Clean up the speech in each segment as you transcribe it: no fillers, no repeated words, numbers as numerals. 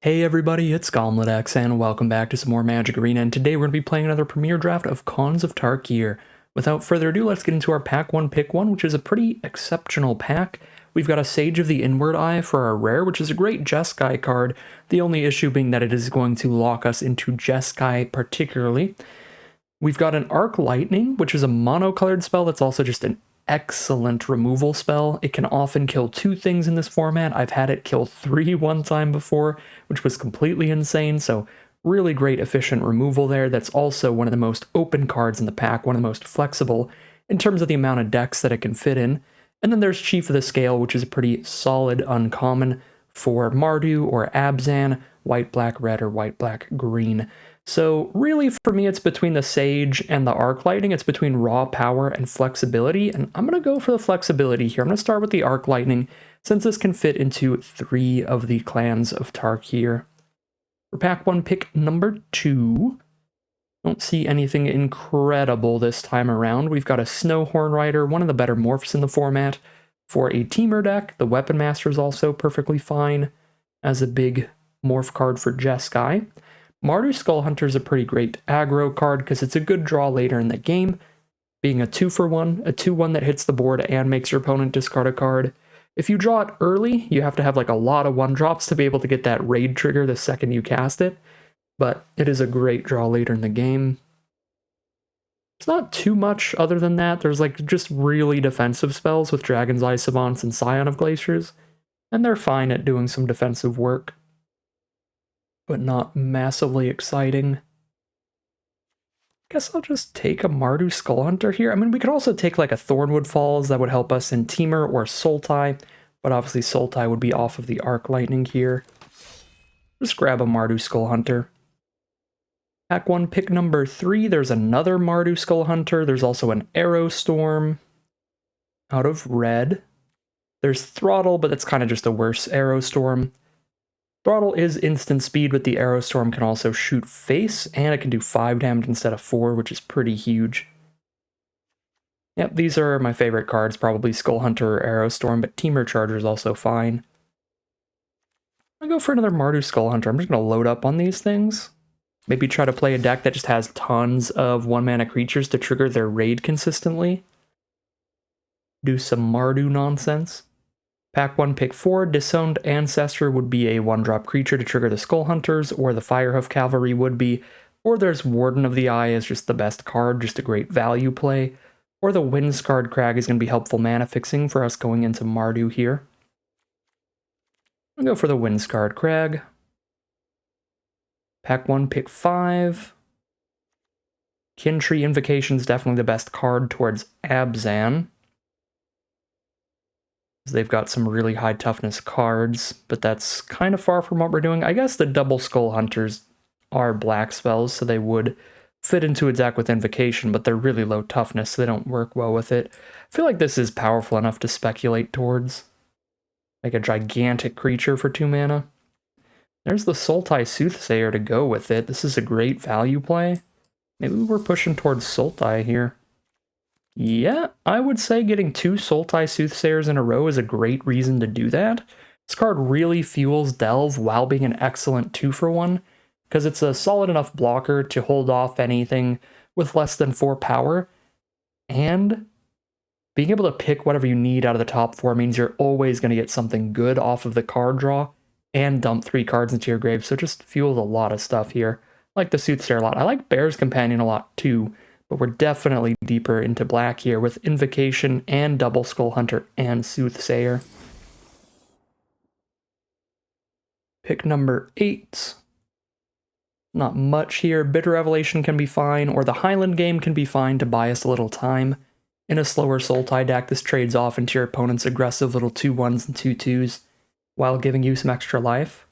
Hey everybody, it's GauntletX and welcome back to some more Magic Arena, and today we're going to be playing another Premier Draft of Khans of Tarkir. Without further ado, let's get into our Pack 1 Pick 1, which is a pretty exceptional pack. We've got a Sage of the Inward Eye for our rare, which is a great Jeskai card, the only issue being that it is going to lock us into Jeskai particularly. We've got an Arc Lightning, which is a mono-colored spell that's also just an excellent removal spell. It can often kill 2 things in this format. I've had it kill 3 one time before, which was completely insane, so really great efficient removal there. That's also one of the most open cards in the pack, one of the most flexible in terms of the amount of decks that it can fit in. And then there's Chief of the Scale, which is a pretty solid uncommon for Mardu or Abzan, white, black, red, or white, black, green. So really, for me, it's between the Sage and the Arc Lightning. It's between raw power and flexibility, and I'm going to go for the flexibility here. I'm going to start with the Arc Lightning, since this can fit into 3 of the Clans of Tarkir. For Pack 1, pick number 2. Don't see anything incredible this time around. We've got a Snowhorn Rider, one of the better morphs in the format. For a Teamer deck, the Weapon Master is also perfectly fine as a big morph card for Jeskai. Mardu Skull Hunter is a pretty great aggro card because it's a good draw later in the game, being a 2-for-1, a 2-1 that hits the board and makes your opponent discard a card. If you draw it early, you have to have like a lot of 1-drops to be able to get that raid trigger the second you cast it, but it is a great draw later in the game. It's not too much other than that. There's like just really defensive spells with Dragon's Eye Savants and Scion of Glaciers, and they're fine at doing some defensive work, but not massively exciting. Guess I'll just take a Mardu Skull Hunter here. I mean, we could also take like a Thornwood Falls that would help us in Teamer or Sultai, but obviously Sultai would be off of the Arc Lightning here. Just grab a Mardu Skull Hunter. Pack 1, pick number 3, there's another Mardu Skull Hunter. There's also an Arrow Storm out of red. There's Throttle, but that's kind of just a worse Arrow Storm. Throttle is instant speed, but the Arrow Storm can also shoot face, and it can do 5 damage instead of 4, which is pretty huge. Yep, these are my favorite cards, probably Skull Hunter or Arrow Storm, but Teamer Charger is also fine. I'm going to go for another Mardu Skull Hunter. I'm just going to load up on these things. Maybe try to play a deck that just has tons of 1-mana creatures to trigger their raid consistently. Do some Mardu nonsense. Pack 1, pick 4, Disowned Ancestor would be a 1-drop creature to trigger the Skull Hunters, or the Firehoof Cavalry would be, or there's Warden of the Eye as just the best card, just a great value play, or the Windscarred Crag is going to be helpful mana fixing for us going into Mardu here. I'll go for the Windscarred Crag. Pack 1, pick 5. Kintree Invocation is definitely the best card towards Abzan. They've got some really high toughness cards, but that's kind of far from what we're doing. I guess the Double Skull Hunters are black spells, so they would fit into a deck with Invocation, but they're really low toughness, so they don't work well with it. I feel like this is powerful enough to speculate towards. Like a gigantic creature for 2 mana. There's the Sultai Soothsayer to go with it. This is a great value play. Maybe we're pushing towards Sultai here. Yeah, I would say getting 2 Sultai Soothsayers in a row is a great reason to do that. This card really fuels Delve while being an excellent 2-for-1, because it's a solid enough blocker to hold off anything with less than 4 power, and being able to pick whatever you need out of the top 4 means you're always going to get something good off of the card draw, and dump 3 cards into your grave, so it just fuels a lot of stuff here. I like the Soothsayer a lot. I like Bear's Companion a lot too, but we're definitely deeper into black here with Invocation and Double Skull Hunter and Soothsayer. Pick number 8. Not much here. Bitter Revelation can be fine, or the Highland Game can be fine to buy us a little time. In a slower Sultai deck, this trades off into your opponent's aggressive little 2-1s and 2-2s, while giving you some extra life.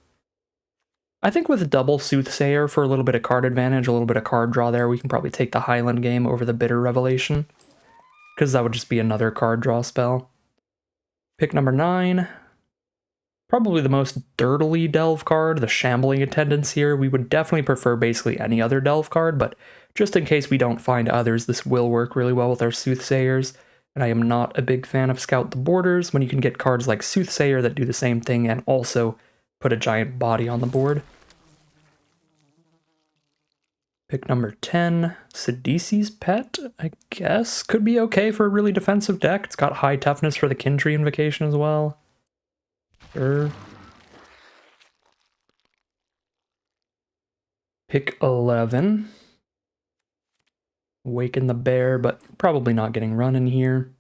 I think with Double Soothsayer for a little bit of card advantage, a little bit of card draw there, we can probably take the Highland Game over the Bitter Revelation, because that would just be another card draw spell. Pick number 9. Probably the most dirtily Delve card, the Shambling Attendants here. We would definitely prefer basically any other Delve card, but just in case we don't find others, this will work really well with our Soothsayers. And I am not a big fan of Scout the Borders when you can get cards like Soothsayer that do the same thing and also put a giant body on the board. Pick number 10, Sidisi's Pet, I guess. Could be okay for a really defensive deck. It's got high toughness for the Kin Tree Invocation as well. Sure. Pick 11. Waken the Bear, but probably not getting run in here.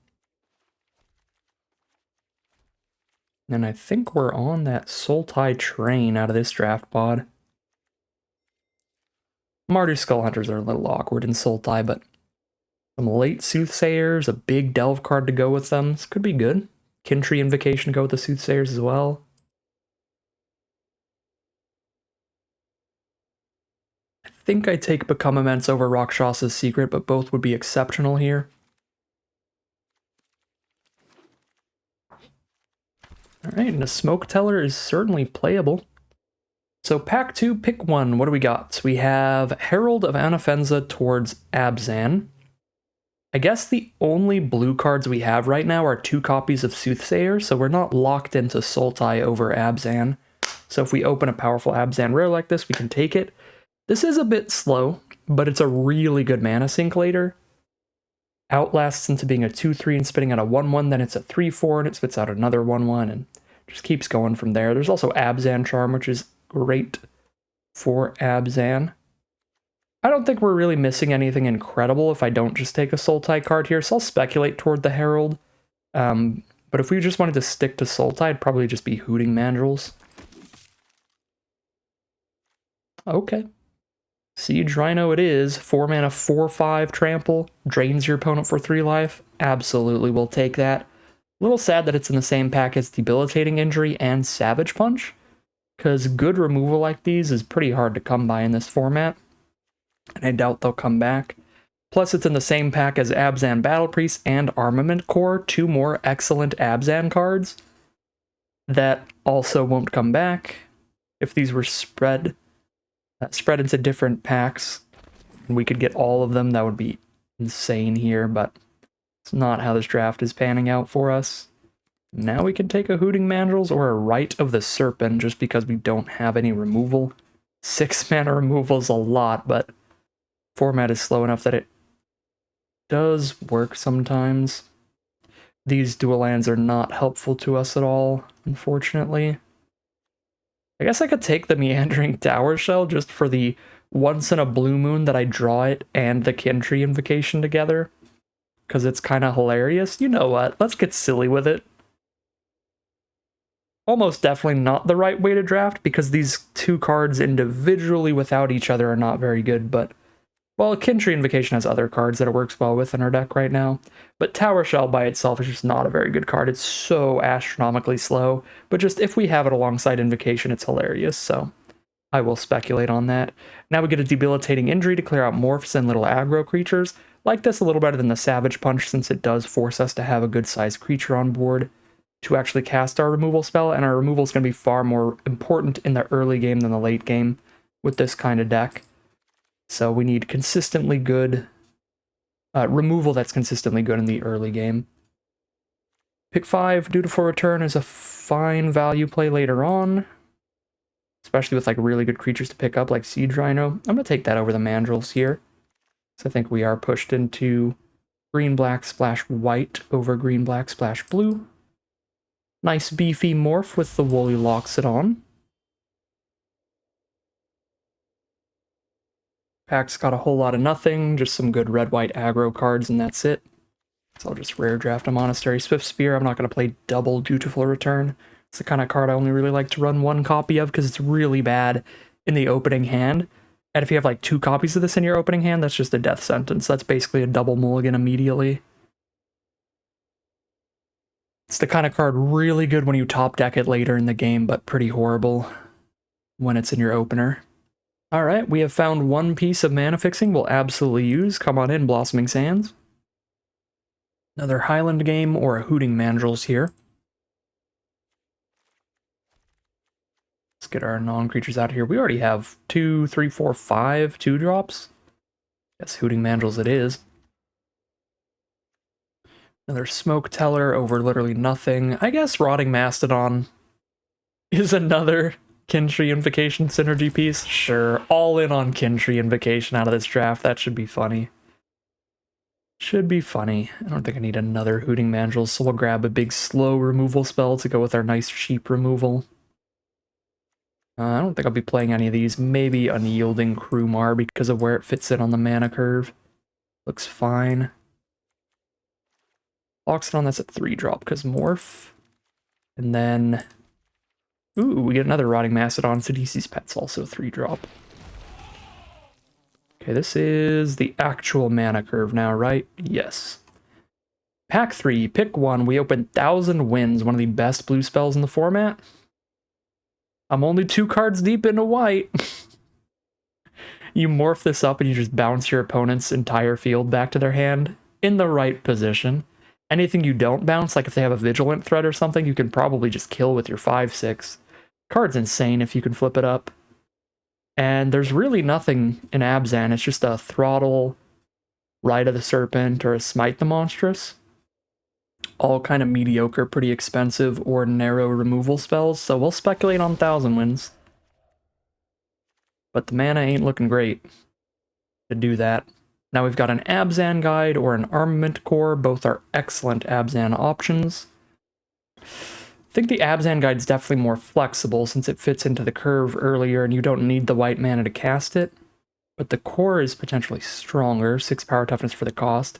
And I think we're on that Sultai train out of this draft pod. Mardu Skull Hunters are a little awkward in Sultai, but some late Soothsayers, a big Delve card to go with them. This could be good. Kin Tree Invocation to go with the Soothsayers as well. I think I take Become Immense over Rakshas's Secret, but both would be exceptional here. Alright, and a Smoke Teller is certainly playable. So pack 2, pick 1. What do we got? We have Herald of Anafenza towards Abzan. I guess the only blue cards we have right now are 2 copies of Soothsayer, so we're not locked into Sultai over Abzan. So if we open a powerful Abzan rare like this, we can take it. This is a bit slow, but it's a really good mana sink later. Outlasts into being a 2-3 and spitting out a 1-1, then it's a 3-4 and it spits out another 1-1 and just keeps going from there. There's also Abzan Charm, which is great for Abzan. I don't think we're really missing anything incredible if I don't just take a Sultai card here, so I'll speculate toward the Herald. But if we just wanted to stick to Sultai, it'd probably just be Hooting Mandrills. Okay. Siege Rhino it is. 4 mana, 4/5 trample. Drains your opponent for 3 life. Absolutely will take that. A little sad that it's in the same pack as Debilitating Injury and Savage Punch, because good removal like these is pretty hard to come by in this format, and I doubt they'll come back. Plus it's in the same pack as Abzan Battle Priest and Armament Core, 2 more excellent Abzan cards that also won't come back. If these were spread into different packs, and we could get all of them, that would be insane here, but it's not how this draft is panning out for us. Now we can take a Hooting Mandrills or a Rite of the Serpent just because we don't have any removal. 6 mana removal is a lot, but format is slow enough that it does work sometimes. These dual lands are not helpful to us at all, unfortunately. I guess I could take the Meandering Tower Shell just for the once in a blue moon that I draw it and the Kin Tree Invocation together, because it's kind of hilarious. You know what? Let's get silly with it. Almost definitely not the right way to draft, because these 2 cards individually without each other are not very good, but well, Kin Tree Invocation has other cards that it works well with in our deck right now, but Tower Shell by itself is just not a very good card. It's so astronomically slow, but just if we have it alongside Invocation, it's hilarious, so I will speculate on that. Now we get a Debilitating Injury to clear out Morphs and little aggro creatures. Like this a little better than the Savage Punch, since it does force us to have a good-sized creature on board to actually cast our removal spell, and our removal is going to be far more important in the early game than the late game with this kind of deck. So we need consistently good removal that's consistently good in the early game. Pick 5, Dutiful Return is a fine value play later on, especially with like really good creatures to pick up like Siege Rhino. I'm going to take that over the Mandrills here, so I think we are pushed into green-black splash white over green-black splash blue. Nice beefy Morph with the Woolly Loxodon. Pack's got a whole lot of nothing, just some good red-white aggro cards, and that's it. So I'll just rare draft a Monastery Swift Spear. I'm not going to play double Dutiful Return. It's the kind of card I only really like to run 1 copy of because it's really bad in the opening hand. And if you have like 2 copies of this in your opening hand, that's just a death sentence. That's basically a double mulligan immediately. It's the kind of card really good when you top deck it later in the game, but pretty horrible when it's in your opener. Alright, we have found 1 piece of mana fixing we'll absolutely use. Come on in, Blossoming Sands. Another Highland game or a Hooting Mandrills here. Let's get our non-creatures out of here. We already have 2, 3, 4, 5 2-drops. Yes, Hooting Mandrills it is. Another Smoke Teller over literally nothing. I guess Rotting Mastodon is another Kintree Invocation synergy piece? Sure, all in on Kintree Invocation out of this draft. That should be funny. Should be funny. I don't think I need another Hooting Mandrill, so we'll grab a big slow removal spell to go with our nice cheap removal. I don't think I'll be playing any of these. Maybe Unyielding Krumar because of where it fits in on the mana curve. Looks fine. Loxodon, that's a 3-drop because Morph. And then... Ooh, we get another Rotting Mastodon. Sidisi's Pet's also 3-drop. Okay, this is the actual mana curve now, right? Yes. Pack 3, pick 1. We open 1,000 Winds, one of the best blue spells in the format. I'm only 2 cards deep into white. You morph this up and you just bounce your opponent's entire field back to their hand in the right position. Anything you don't bounce, like if they have a Vigilant threat or something, you can probably just kill with your 5/6. Card's insane if you can flip it up. And there's really nothing in Abzan. It's just a Throttle, Rite of the Serpent, or a Smite the Monstrous. All kind of mediocre, pretty expensive, or narrow removal spells, so we'll speculate on 1,000 Winds. But the mana ain't looking great to do that. Now we've got an Abzan Guide or an Armament Core. Both are excellent Abzan options. I think the Abzan Guide's definitely more flexible since it fits into the curve earlier and you don't need the white mana to cast it. But the Core is potentially stronger, 6 power toughness for the cost.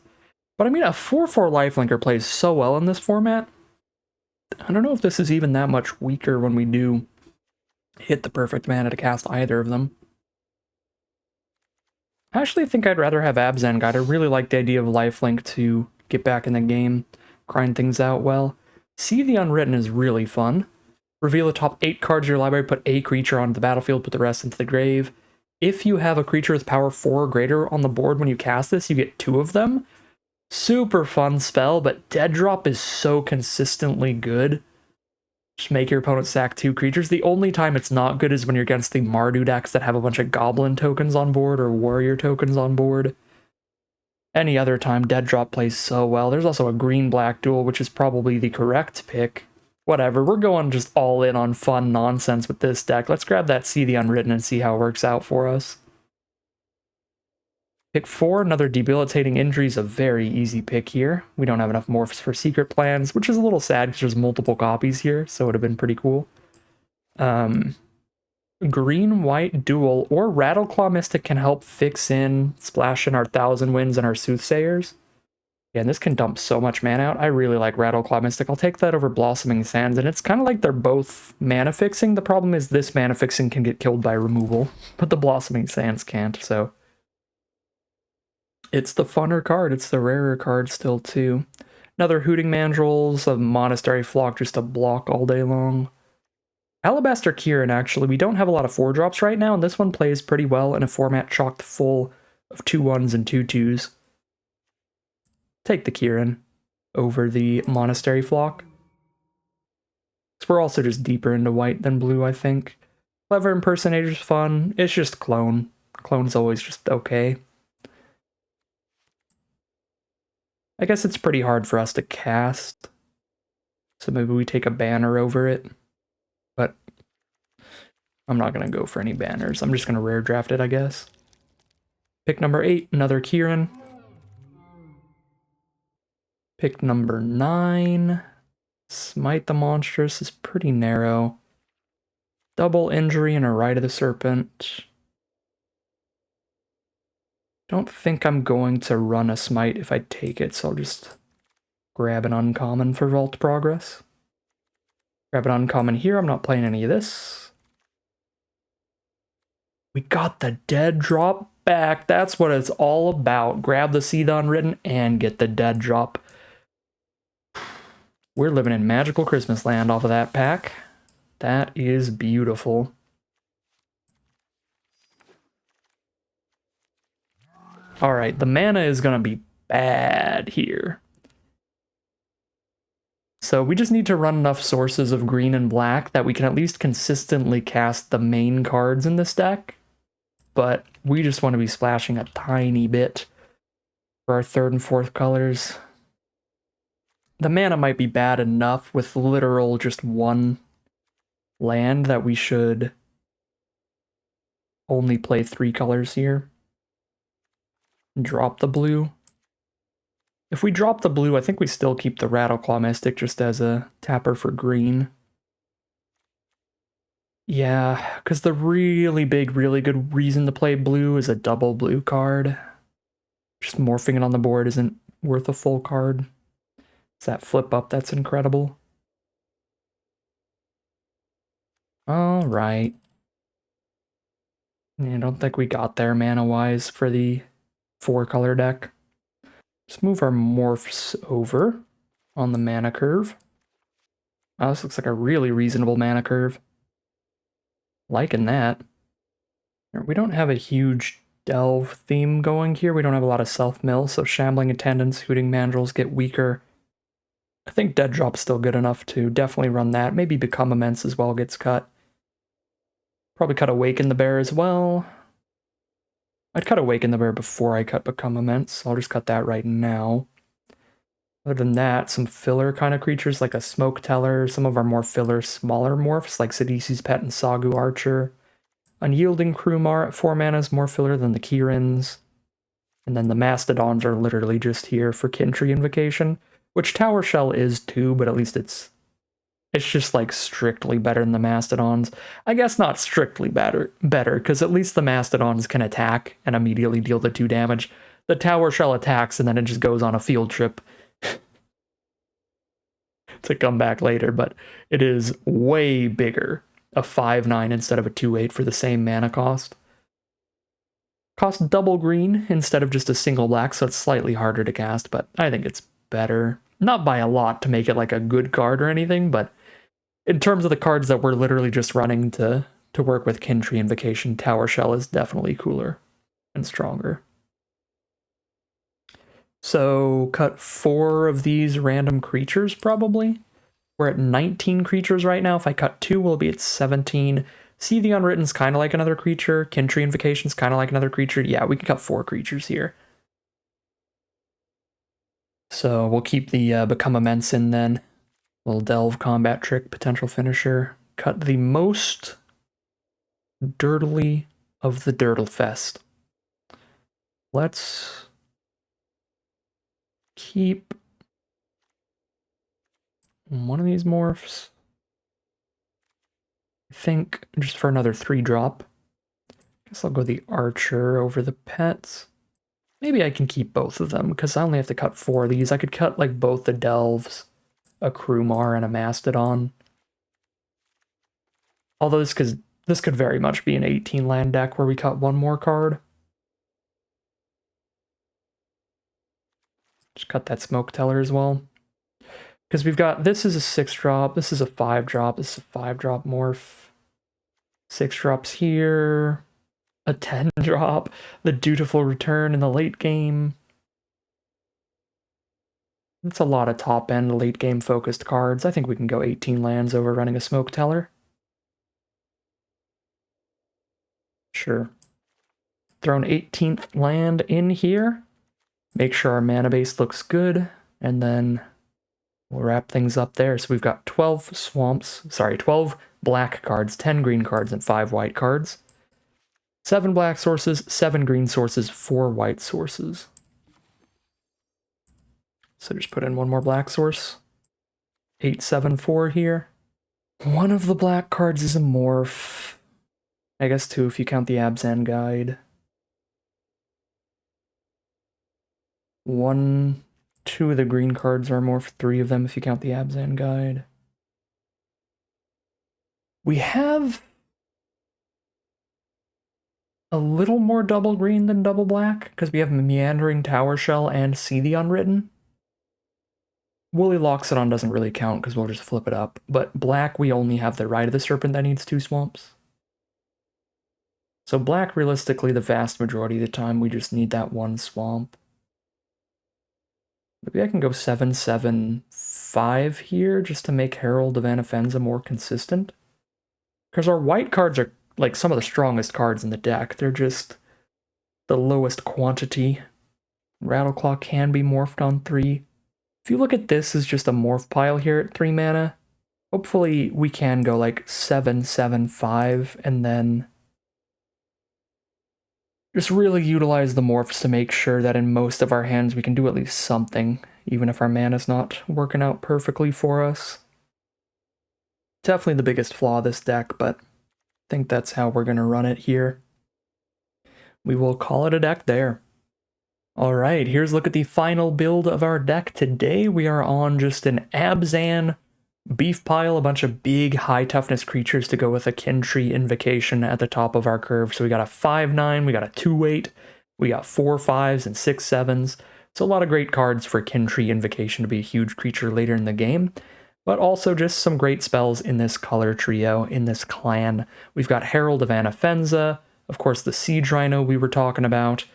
But I mean, a 4/4 lifelinker plays so well in this format. I don't know if this is even that much weaker when we do hit the perfect mana to cast either of them. I actually think I'd rather have Abzan Guide. I really like the idea of lifelink to get back in the game, grind things out well. See the Unwritten is really fun. Reveal the top 8 cards of your library, put a creature onto the battlefield, put the rest into the grave. If you have a creature with power 4 or greater on the board when you cast this, you get 2 of them. Super fun spell, but Dead Drop is so consistently good. Just make your opponent sack 2 creatures. The only time it's not good is when you're against the Mardu decks that have a bunch of Goblin tokens on board or Warrior tokens on board. Any other time, Dead Drop plays so well. There's also a green-black duel, which is probably the correct pick. Whatever, we're going just all in on fun nonsense with this deck. Let's grab that See the Unwritten and see how it works out for us. Pick 4, another Debilitating Injury is a very easy pick here. We don't have enough morphs for secret plans, which is a little sad because there's multiple copies here, so it would have been pretty cool. Green-white duel or Rattleclaw Mystic can help fix in, splash in our 1,000 Winds and our Soothsayers. Yeah, and this can dump so much mana out. I really like Rattleclaw Mystic. I'll take that over Blossoming Sands, and it's kind of like they're both mana fixing. The problem is this mana fixing can get killed by removal, but the Blossoming Sands can't, so... It's the funner card. It's the rarer card still, too. Another Hooting Mandrills, a Monastery Flock just to block all day long. Alabaster Kieran, actually. We don't have a lot of 4-drops right now, and this one plays pretty well in a format chocked full of 2/1s and 2/2s. Take the Kieran over the Monastery Flock. So we're also just deeper into white than blue, I think. Clever Impersonator's fun. It's just Clone. Clone's always just okay. I guess it's pretty hard for us to cast, so maybe we take a banner over it, but I'm not going to go for any banners. I'm just going to rare draft it, I guess. Pick number 8, another Kieran. Pick number 9, Smite the Monstrous is pretty narrow. Double Injury and a Rite of the Serpent. Don't think I'm going to run a Smite if I take it, so I'll just grab an uncommon for Vault Progress. Grab an uncommon here, I'm not playing any of this. We got the Dead Drop back, that's what it's all about. Grab the See the Unwritten and get the Dead Drop. We're living in magical Christmas land off of that pack. That is beautiful. Alright, the mana is going to be bad here. So we just need to run enough sources of green and black that we can at least consistently cast the main cards in this deck. But we just want to be splashing a tiny bit for our 3rd and 4th colors. The mana might be bad enough with literal just 1 land that we should only play 3 colors here. Drop the blue. If we drop the blue, I think we still keep the Rattleclaw Mystic just as a tapper for green. Yeah, because the really big, really good reason to play blue is a double blue card. Just morphing it on the board isn't worth a full card. It's that flip up that's incredible. Alright. I don't think we got there mana-wise for the 4-color deck. Let's move our morphs over on the mana curve. Oh, this looks like a really reasonable mana curve. Liking that. We don't have a huge delve theme going here. We don't have a lot of self-mill, so Shambling Attendants, Hooting Mandrills get weaker. I think Dead Drop's still good enough to definitely run that. Maybe Become Immense as well gets cut. Probably cut Awaken the Bear as well. I'd cut Awaken the Bear before I cut Become Immense, so I'll just cut that right now. Other than that, some filler kind of creatures like a Smoke Teller, some of our more filler smaller morphs like Sidisi's Pet and Sagu Archer. Unyielding Krumar at 4 mana is more filler than the Kirins. And then the Mastodons are literally just here for Kintry Invocation, which Tower Shell is too, but at least it's just like strictly better than the Mastodons. I guess not strictly better, because at least the Mastodons can attack and immediately deal the 2 damage. The Tower Shell attacks and then it just goes on a field trip to come back later, but it is way bigger. A 5/9 instead of a 2/8 for the same mana cost. Cost double green instead of just a single black, so it's slightly harder to cast, but I think it's better. Not by a lot to make it like a good card or anything, but in terms of the cards that we're literally just running to work with Kintry Invocation, Tower Shell is definitely cooler and stronger. So cut 4 of these random creatures probably. We're at 19 creatures right now. If I cut 2, we'll be at 17. See the Unwritten's kind of like another creature. Kintry Invocation's kind of like another creature. Yeah, we can cut 4 creatures here. So we'll keep the Become Immense in then. Little Delve Combat Trick, potential finisher. Cut the most dirtily of the Dirtlefest. Let's keep one of these morphs. I think just for another 3-drop. Guess I'll go the Archer over the pets. Maybe I can keep both of them, because I only have to cut 4 of these. I could cut like both the Delves, a Krumar, and a Mastodon. Although this could very much be an 18-land deck where we cut 1 more card. Just cut that Smoke Teller as well. Because we've got, this is a 6-drop, this is a 5-drop, this is a 5-drop morph. 6 drops here. A 10-drop. The Dutiful Return in the late game. That's a lot of top-end, late-game focused cards. I think we can go 18 lands over running a Smoke Teller. Sure. Throw an 18th land in here. Make sure our mana base looks good. And then we'll wrap things up there. So we've got 12 black cards, 10 green cards, and 5 white cards. 7 black sources, 7 green sources, 4 white sources. So just put in 1 more black source. 8, 7, 4 here. One of the black cards is a morph. I guess 2 if you count the Abzan Guide. 1, 2 of the green cards are morph, 3 of them if you count the Abzan Guide. We have a little more double green than double black, because we have Meandering Tower Shell and See the Unwritten. Woolly Loxodon doesn't really count, because we'll just flip it up. But black, we only have the Rite of the Serpent that needs 2 swamps. So black, realistically, the vast majority of the time, we just need that 1 swamp. Maybe I can go 7, 7, 5 here, just to make Herald of Anafenza more consistent. Because our white cards are like some of the strongest cards in the deck. They're just the lowest quantity. Rattleclaw can be morphed on 3. If you look at this as just a morph pile here at 3 mana, Hopefully we can go like 7-7-5 and then just really utilize the morphs to make sure that in most of our hands we can do at least something, even if our mana's not working out perfectly for us. Definitely the biggest flaw of this deck, but I think that's how we're going to run it here. We will call it a deck there. Alright, here's a look at the final build of our deck. Today we are on just an Abzan beef pile, a bunch of big high toughness creatures to go with a Kin Tree Invocation at the top of our curve. So we got a 5/9, we got a 2/8, we got 4 5s and 6 7s. So a lot of great cards for Kin Tree Invocation to be a huge creature later in the game, but also just some great spells in this color trio, in this clan. We've got Herald of Anafenza, of course the Siege Rhino we were talking about.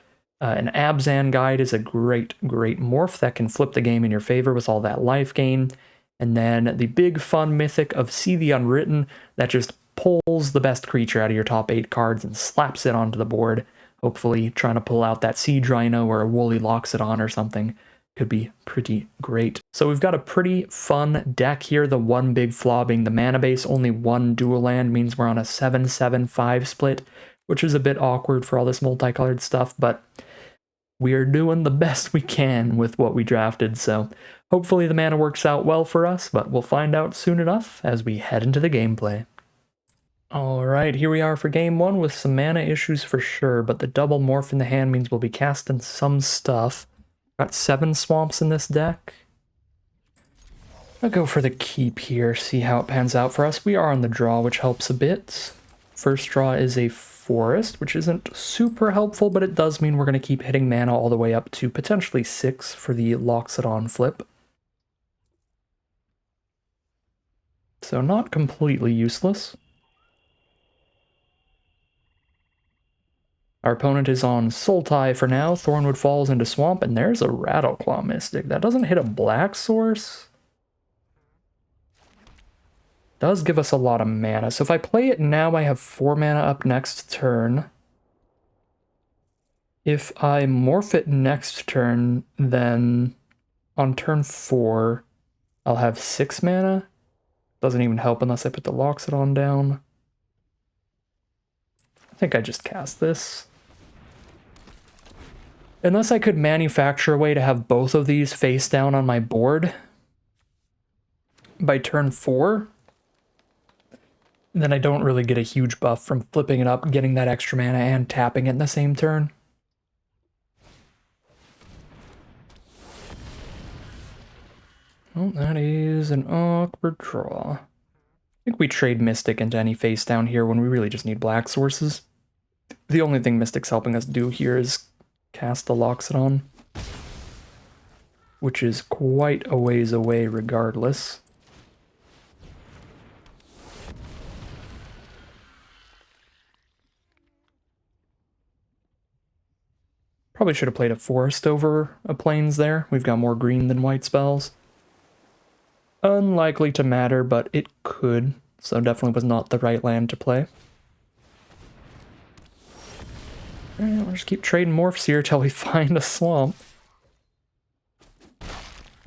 An Abzan Guide is a great morph that can flip the game in your favor with all that life gain. And then the big fun mythic of See the Unwritten that just pulls the best creature out of your top 8 cards and slaps it onto the board. Hopefully trying to pull out that Siege Rhino or a Woolly Loxodon or something could be pretty great. So we've got a pretty fun deck here. The one big flaw being the mana base. Only one dual land means we're on a 7-7-5 split, which is a bit awkward for all this multicolored stuff, but we are doing the best we can with what we drafted, so hopefully the mana works out well for us, but we'll find out soon enough as we head into the gameplay. Alright, here we are for game 1 with some mana issues for sure, but the double morph in the hand means we'll be casting some stuff. Got 7 swamps in this deck. I'll go for the keep here, see how it pans out for us. We are on the draw, which helps a bit. First draw is a forest, which isn't super helpful, but it does mean we're going to keep hitting mana all the way up to potentially 6 for the Loxodon flip. So not completely useless. Our opponent is on Sultai for now. Thornwood falls into Swamp, and there's a Rattleclaw Mystic. That doesn't hit a black source. Does give us a lot of mana. So if I play it now, I have 4 mana up next turn. If I morph it next turn, then on turn 4, I'll have 6 mana. Doesn't even help unless I put the Loxodon down. I think I just cast this. Unless I could manufacture a way to have both of these face down on my board by turn 4, then I don't really get a huge buff from flipping it up, getting that extra mana, and tapping it in the same turn. Well, that is an awkward draw. I think we trade Mystic into any face down here when we really just need black sources. The only thing Mystic's helping us do here is cast the Loxodon, which is quite a ways away regardless. Probably should have played a forest over a plains there. We've got more green than white spells. Unlikely to matter, but it could, so definitely was not the right land to play. Alright, we'll just keep trading morphs here till we find a swamp.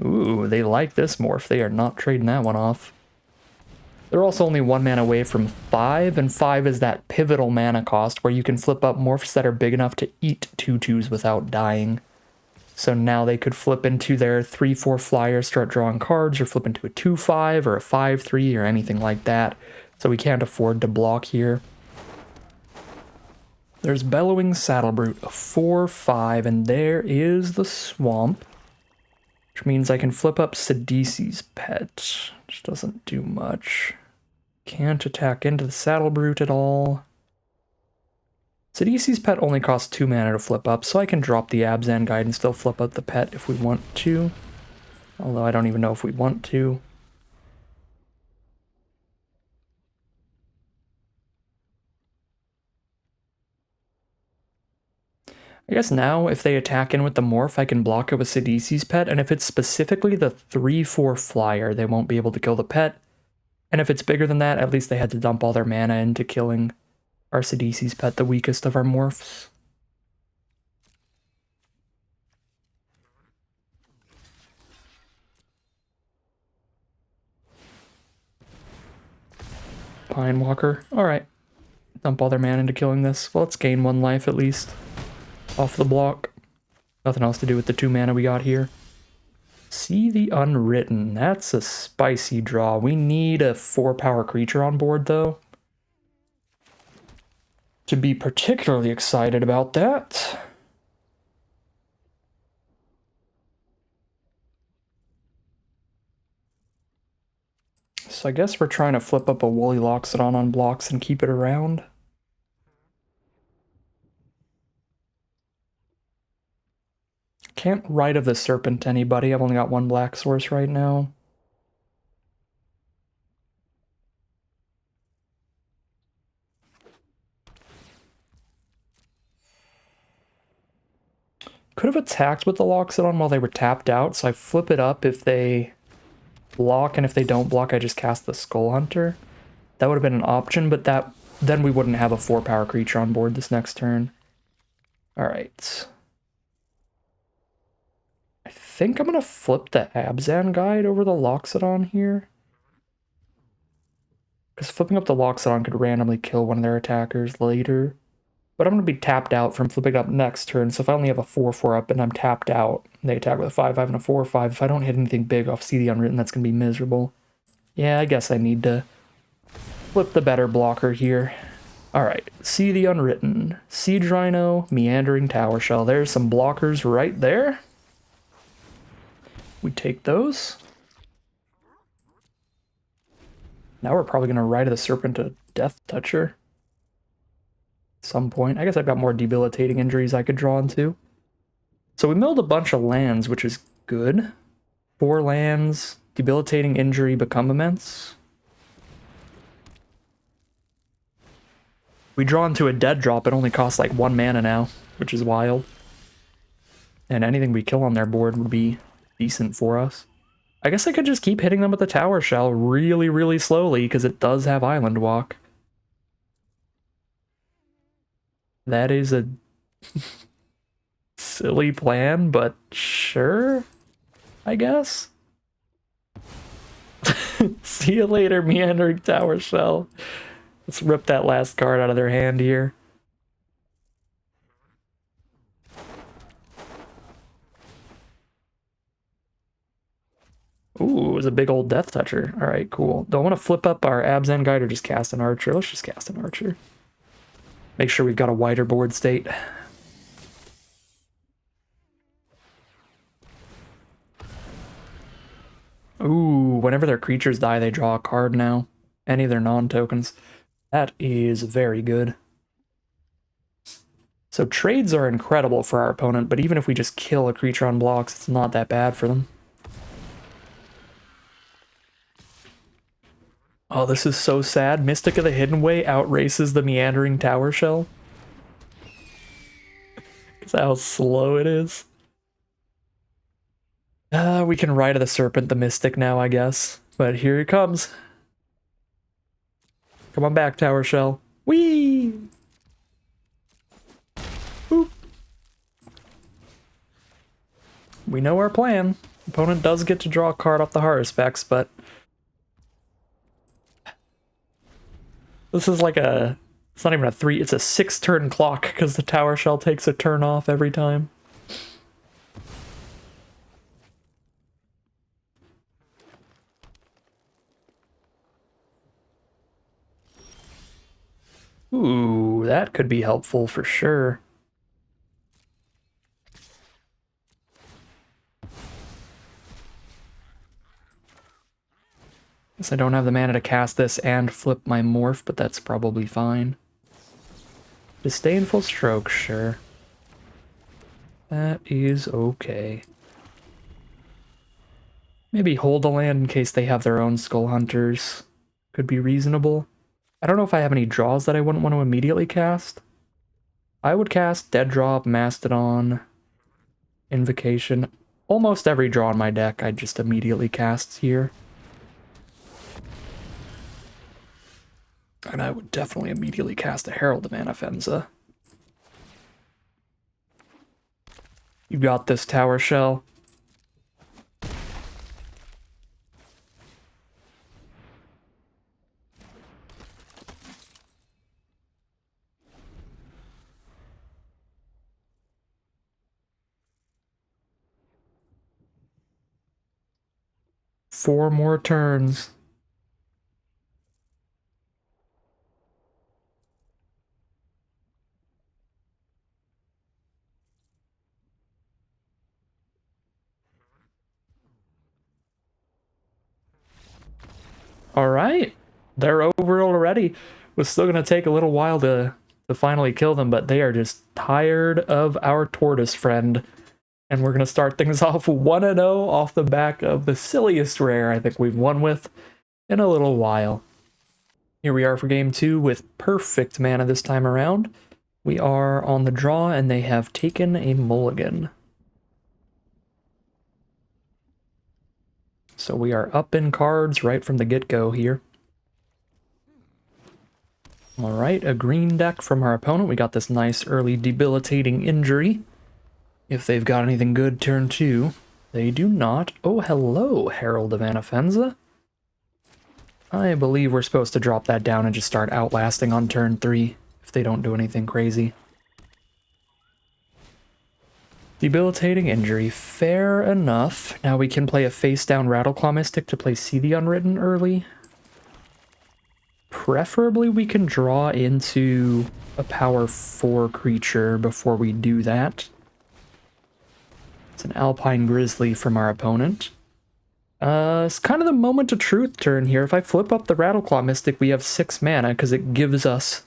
Ooh, they like this morph. They are not trading that one off. They're also only 1 mana away from 5, and 5 is that pivotal mana cost where you can flip up morphs that are big enough to eat 2/2s without dying. So now they could flip into their 3/4 flyer, start drawing cards, or flip into a 2/5 or a 5/3 or anything like that. So we can't afford to block here. There's Bellowing Saddlebrute, a 4/5, and there is the swamp. Which means I can flip up Sidisi's Pet, which doesn't do much. Can't attack into the Saddlebrute at all. Sidisi's Pet only costs 2 mana to flip up, so I can drop the Abzan Guide and still flip up the pet if we want to. Although I don't even know if we want to. I guess now, if they attack in with the Morph, I can block it with Sidisi's Pet, and if it's specifically the 3/4 flyer, they won't be able to kill the pet. And if it's bigger than that, at least they had to dump all their mana into killing our Sidisi's Pet, the weakest of our Morphs. Pine Walker. Alright. Dump all their mana into killing this. Well, let's gain 1 life at least. Off the block. Nothing else to do with the 2 mana we got here. See the Unwritten. That's a spicy draw. We need a 4-power creature on board, though, to be particularly excited about that. So I guess we're trying to flip up a Woolly Loxodon on blocks and keep it around. Can't Rite of the Serpent to anybody. I've only got 1 black source right now. Could have attacked with the Loxodon while they were tapped out, so I flip it up if they block, and if they don't block, I just cast the Skull Hunter. That would have been an option, but then we wouldn't have a 4-power creature on board this next turn. Alright. I think I'm going to flip the Abzan Guide over the Loxodon here. Because flipping up the Loxodon could randomly kill one of their attackers later. But I'm going to be tapped out from flipping up next turn, so if I only have a 4/4 up and I'm tapped out, and they attack with a 5/5 and a 4/5, if I don't hit anything big off See the Unwritten, that's going to be miserable. Yeah, I guess I need to flip the better blocker here. Alright, See the Unwritten, Siege Rhino, Meandering Tower Shell. There's some blockers right there. We take those. Now we're probably going to Rite of the Serpent to Death Toucher. Some point. I guess I've got more debilitating injuries I could draw into. So we milled a bunch of lands, which is good. 4 lands, debilitating injury, become immense. We draw into a dead drop, it only costs like 1 mana now, which is wild. And anything we kill on their board would be decent for us. I guess I could just keep hitting them with the Tower Shell really, really slowly, because it does have Island Walk. That is a silly plan, but sure, I guess. See you later, Meandering Tower Shell. Let's rip that last card out of their hand here. Ooh, it was a big old Death Toucher. Alright, cool. Don't want to flip up our Abzan Guide or just cast an Archer. Let's just cast an Archer. Make sure we've got a wider board state. Ooh, whenever their creatures die, they draw a card now. Any of their non-tokens. That is very good. So trades are incredible for our opponent, but even if we just kill a creature on blocks, it's not that bad for them. Oh, this is so sad. Mystic of the Hidden Way outraces the Meandering Tower Shell. That's how slow it is. We can Rite of the Serpent the Mystic now, I guess. But here it comes. Come on back, Tower Shell. Whee! Boop. We know our plan. Opponent does get to draw a card off the horror specs, but this is like a... It's not even a 3, it's a 6-turn clock, because the Tower Shell takes a turn off every time. Ooh, that could be helpful for sure. Guess I don't have the mana to cast this and flip my Morph, but that's probably fine. Disdainful Stroke, sure. That is okay. Maybe hold a land in case they have their own Skull Hunters. Could be reasonable. I don't know if I have any draws that I wouldn't want to immediately cast. I would cast Dead Drop, Mastodon, Invocation. Almost every draw in my deck I just immediately cast here. And I would definitely immediately cast a Herald of Anafenza. You got this, Tower Shell. 4 more turns. All right, they're over already. Was still gonna take a little while to finally kill them, but they are just tired of our tortoise friend. And we're gonna start things off 1-0 off the back of the silliest rare I think we've won with in a little while. Here we are for game 2 with perfect mana this time around. We are on the draw and they have taken a mulligan. So we are up in cards right from the get-go here. Alright, a green deck from our opponent. We got this nice early debilitating injury. If they've got anything good turn 2, they do not. Oh, hello, Herald of Anafenza. I believe we're supposed to drop that down and just start outlasting on turn 3 if they don't do anything crazy. Debilitating injury, fair enough. Now we can play a face-down Rattleclaw Mystic to play See the Unwritten early. Preferably we can draw into a power 4 creature before we do that. It's an Alpine Grizzly from our opponent. It's kind of the moment of truth turn here. If I flip up the Rattleclaw Mystic, we have 6 mana because it gives us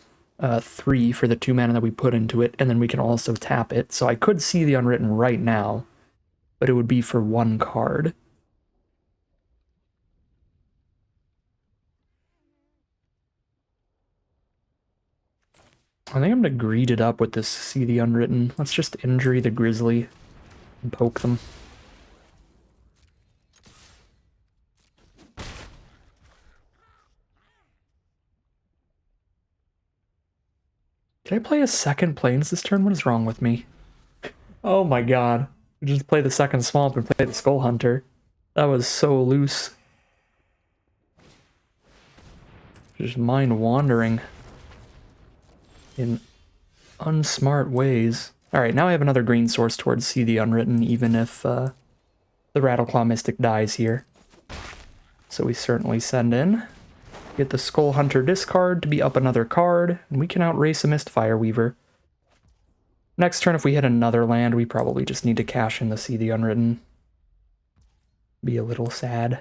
3 for the 2 mana that we put into it, and then we can also tap it. So I could See the Unwritten right now, but it would be for 1 card. I think I'm going to greed it up with this See the Unwritten. Let's just injury the Grizzly and poke them. Did I play a second Plains this turn? What is wrong with me? Oh my god. We just play the second Swamp and play the Skull Hunter. That was so loose. Just mind wandering in unsmart ways. Alright, now I have another green source towards See the Unwritten, even if the Rattleclaw Mystic dies here. So we certainly send in. Get the Skull Hunter discard to be up another card, and we can outrace a Mistfire Weaver. Next turn, if we hit another land, we probably just need to cash in the See the Unwritten. Be a little sad.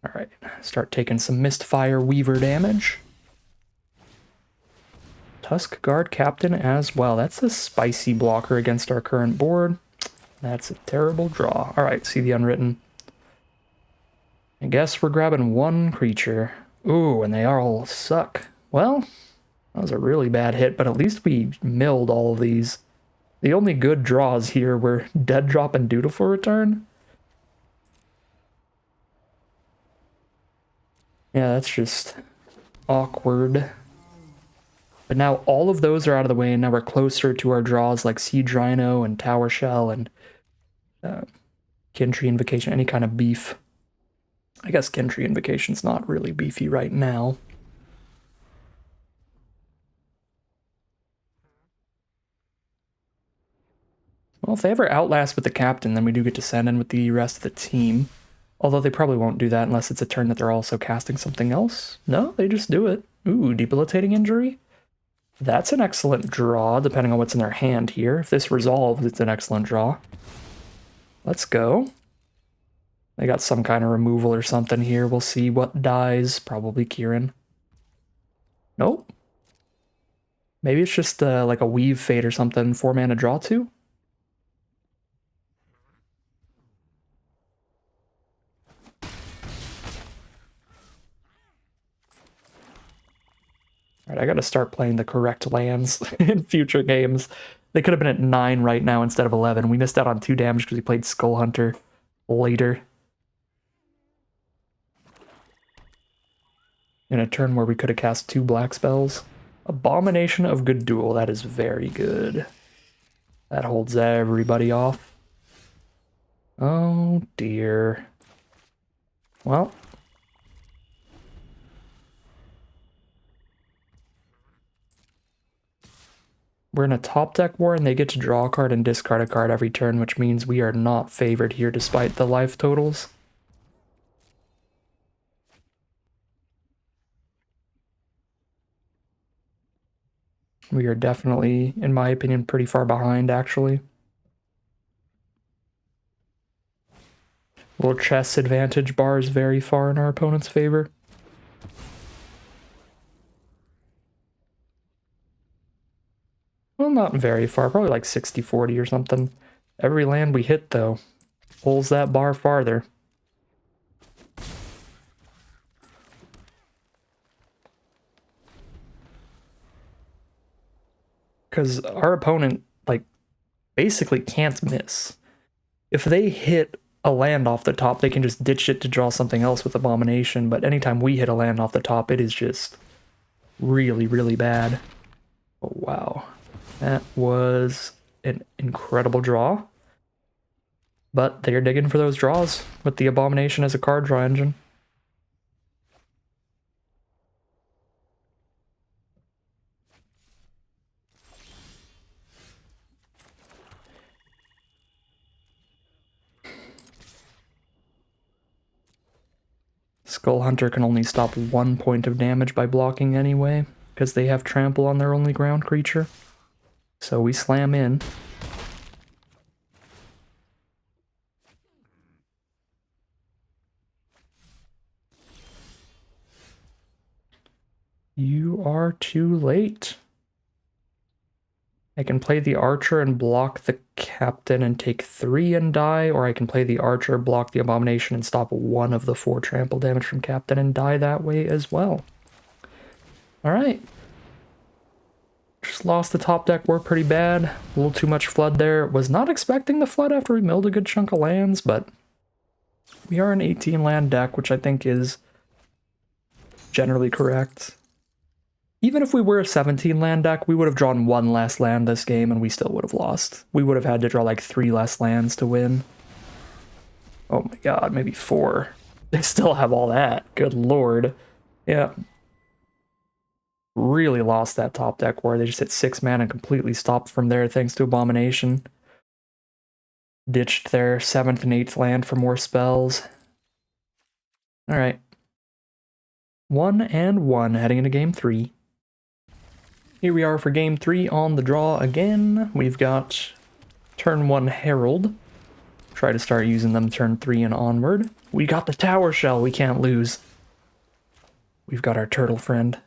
Alright, start taking some Mistfire Weaver damage. Tusk Guard Captain as well. That's a spicy blocker against our current board. That's a terrible draw. Alright, See the Unwritten. I guess we're grabbing 1 creature. Ooh, and they all suck. Well, that was a really bad hit, but at least we milled all of these. The only good draws here were Dead Drop and Dutiful Return. Yeah, that's just awkward. But now all of those are out of the way, and now we're closer to our draws like Siege Rhino and Tower Shell and Kintree Invocation, any kind of beef. I guess Kintree Invocation's not really beefy right now. Well, if they ever outlast with the captain, then we do get to send in with the rest of the team. Although they probably won't do that unless it's a turn that they're also casting something else. No, they just do it. Ooh, Debilitating Injury? That's an excellent draw, depending on what's in their hand here. If this resolves, it's an excellent draw. Let's go. They got some kind of removal or something here. We'll see what dies. Probably Kieran. Nope. Maybe it's just like a Weave Fate or something. 4 mana draw 2? Alright, I gotta start playing the correct lands in future games. They could have been at 9 right now instead of 11. We missed out on 2 damage because we played Skull Hunter later. In a turn where we could have cast 2 black spells. Abomination of Good Duel, that is very good. That holds everybody off. Oh dear. Well. We're in a top deck war and they get to draw a card and discard a card every turn, which means we are not favored here despite the life totals. We are definitely, in my opinion, pretty far behind, actually. Little chess advantage bar is very far in our opponent's favor. Well, not very far, probably like 60-40 or something. Every land we hit, though, pulls that bar farther. Because our opponent, like, basically can't miss. If they hit a land off the top, they can just ditch it to draw something else with Abomination, but anytime we hit a land off the top, it is just really, really bad. Oh, wow. That was an incredible draw. But they're digging for those draws with the Abomination as a card draw engine. Skull Hunter can only stop 1 point of damage by blocking anyway, because they have trample on their only ground creature. So we slam in. You are too late. I can play the Archer and block the Captain and take 3 and die, or I can play the Archer, block the Abomination, and stop 1 of the 4 trample damage from Captain and die that way as well. Alright. Just lost the top deck war pretty bad. A little too much flood there. Was not expecting the flood after we milled a good chunk of lands, but we are an 18 land deck, which I think is generally correct. Even if we were a 17 land deck, we would have drawn 1 less land this game and we still would have lost. We would have had to draw like 3 less lands to win. Oh my god, maybe 4. They still have all that. Good lord. Yeah. Really lost that top deck war. They just hit 6 mana and completely stopped from there thanks to Abomination. Ditched their 7th and 8th land for more spells. Alright. 1-1 heading into game 3. Here we are for game 3 on the draw again. We've got turn 1 Herald. Try to start using them turn 3 and onward. We got the Tower Shell, we can't lose. We've got our turtle friend.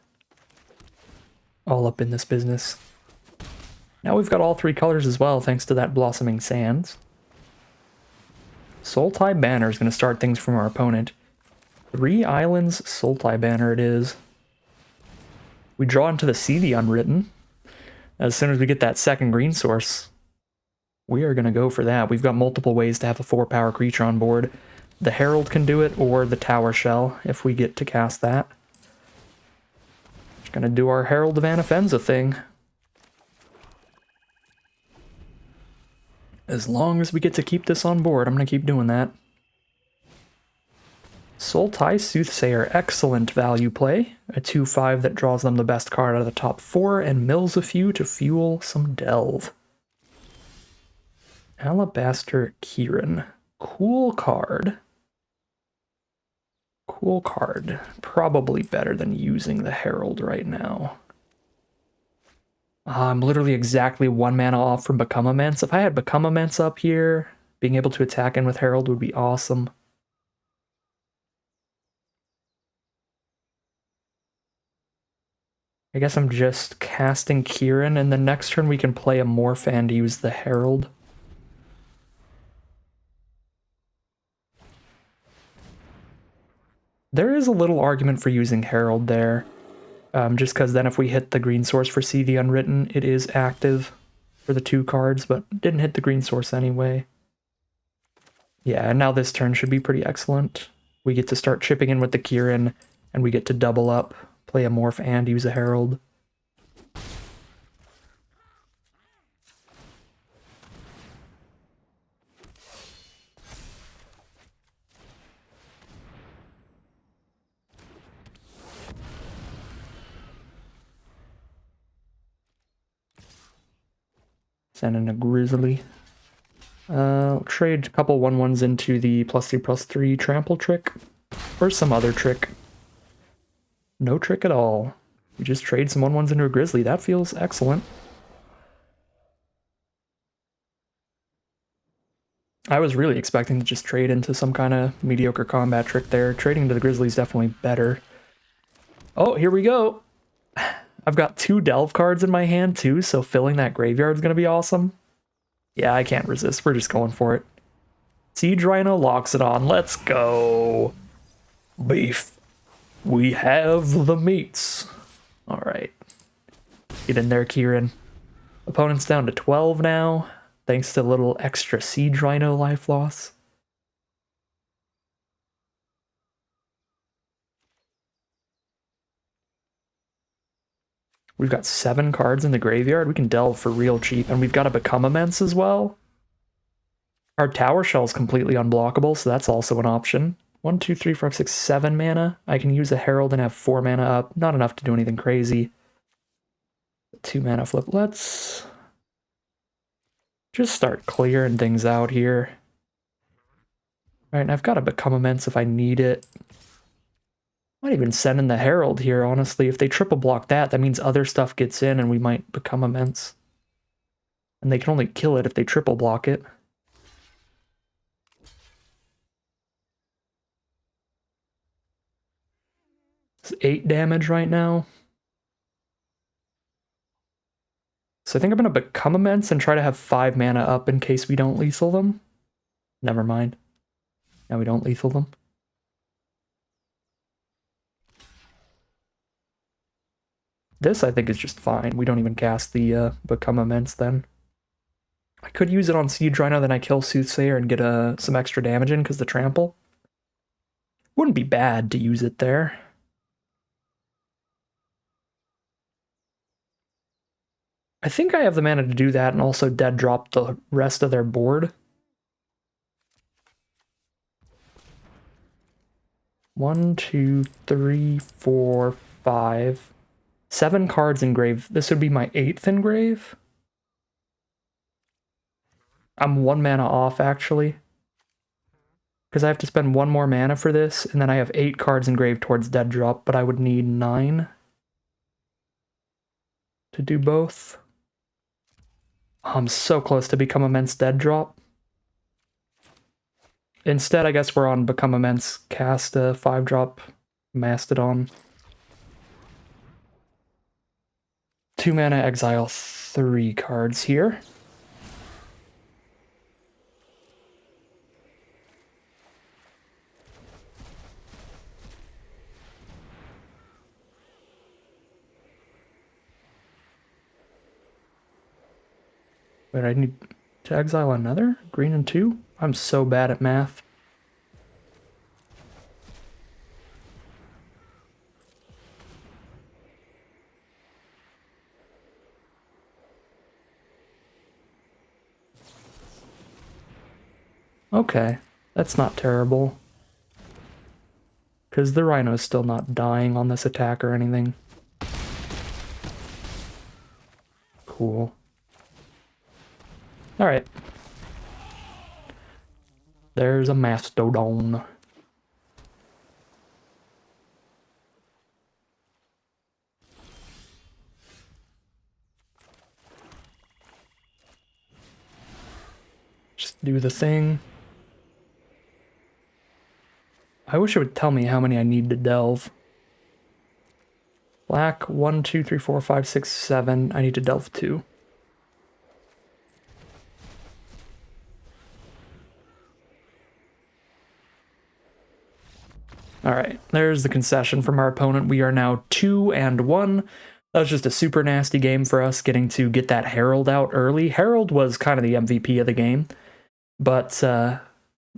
All up in this business. Now we've got all 3 colors as well, thanks to that Blossoming Sands. Sultai Banner is going to start things from our opponent. 3 islands, Sultai Banner it is. We draw into the Sea the Unwritten. As soon as we get that second green source, we are going to go for that. We've got multiple ways to have a 4-power creature on board. The Herald can do it, or the Tower Shell, if we get to cast that. Just going to do our Herald of Anafenza thing. As long as we get to keep this on board, I'm going to keep doing that. Sultai Soothsayer, excellent value play. A 2/5 that draws them the best card out of the top 4 and mills a few to fuel some delve. Alabaster Kieran. Cool card. Cool card. Probably better than using the Herald right now. I'm literally exactly 1 mana off from Become Immense. If I had Become Immense up here, being able to attack in with Herald would be awesome. I guess I'm just casting Kieran, and the next turn we can play a Morph and use the Herald. There is a little argument for using Herald there. Just because then if we hit the green source for See the Unwritten, it is active for the 2 cards, but didn't hit the green source anyway. Yeah, and now this turn should be pretty excellent. We get to start chipping in with the Kieran, and we get to double up, play a Morph and use a Herald. Send in a Grizzly. Trade a couple 1/1s into the +3/+3 trample trick. Or some other trick. No trick at all. We just trade some 1/1s into a Grizzly. That feels excellent. I was really expecting to just trade into some kind of mediocre combat trick there. Trading to the Grizzly is definitely better. Oh, here we go. I've got 2 Delve cards in my hand too, so filling that graveyard is going to be awesome. Yeah, I can't resist. We're just going for it. Siege Rhino locks it on. Let's go. Beef. We have the meats. All right. Get in there, Kieran. Opponent's down to 12 now, thanks to a little extra Siege Rhino life loss. We've got 7 cards in the graveyard. We can delve for real cheap, and we've got to become immense as well. Our Tower Shell's completely unblockable, so that's also an option. 1, 2, 3, 4, 5, 6, 7 mana. I can use a Herald and have 4 mana up. Not enough to do anything crazy. 2 mana flip. Let's just start clearing things out here. All right, and I've got to become immense if I need it. Might even send in the Herald here, honestly. If they triple block that, that means other stuff gets in and we might become immense. And they can only kill it if they triple block it. It's 8 damage right now. So I think I'm going to become immense and try to have 5 mana up in case we don't lethal them. Never mind. Now we don't lethal them. This, I think, is just fine. We don't even cast the Become Immense then. I could use it on Siege Rhino, then I kill Soothsayer and get some extra damage in because the trample. Wouldn't be bad to use it there. I think I have the mana to do that and also dead drop the rest of their board. 1, 2, 3, 4, 5... 7 cards engraved. This would be my 8th engrave. I'm 1 mana off, actually. Because I have to spend 1 more mana for this, and then I have 8 cards engraved towards dead drop, but I would need 9 to do both. Oh, I'm so close to Become Immense dead drop. Instead, I guess we're on Become Immense, cast a 5-drop Mastodon. 2 mana, exile 3 cards here. Wait, I need to exile another? Green and 2? I'm so bad at math. Okay, that's not terrible. Because the Rhino's still not dying on this attack or anything. Cool. Alright. There's a Mastodon. Just do the thing. I wish it would tell me how many I need to delve. Black, 1, 2, 3, 4, 5, 6, 7. I need to delve 2. Alright, there's the concession from our opponent. We are now 2-1. That was just a super nasty game for us, getting to get that Herald out early. Herald was kind of the MVP of the game, but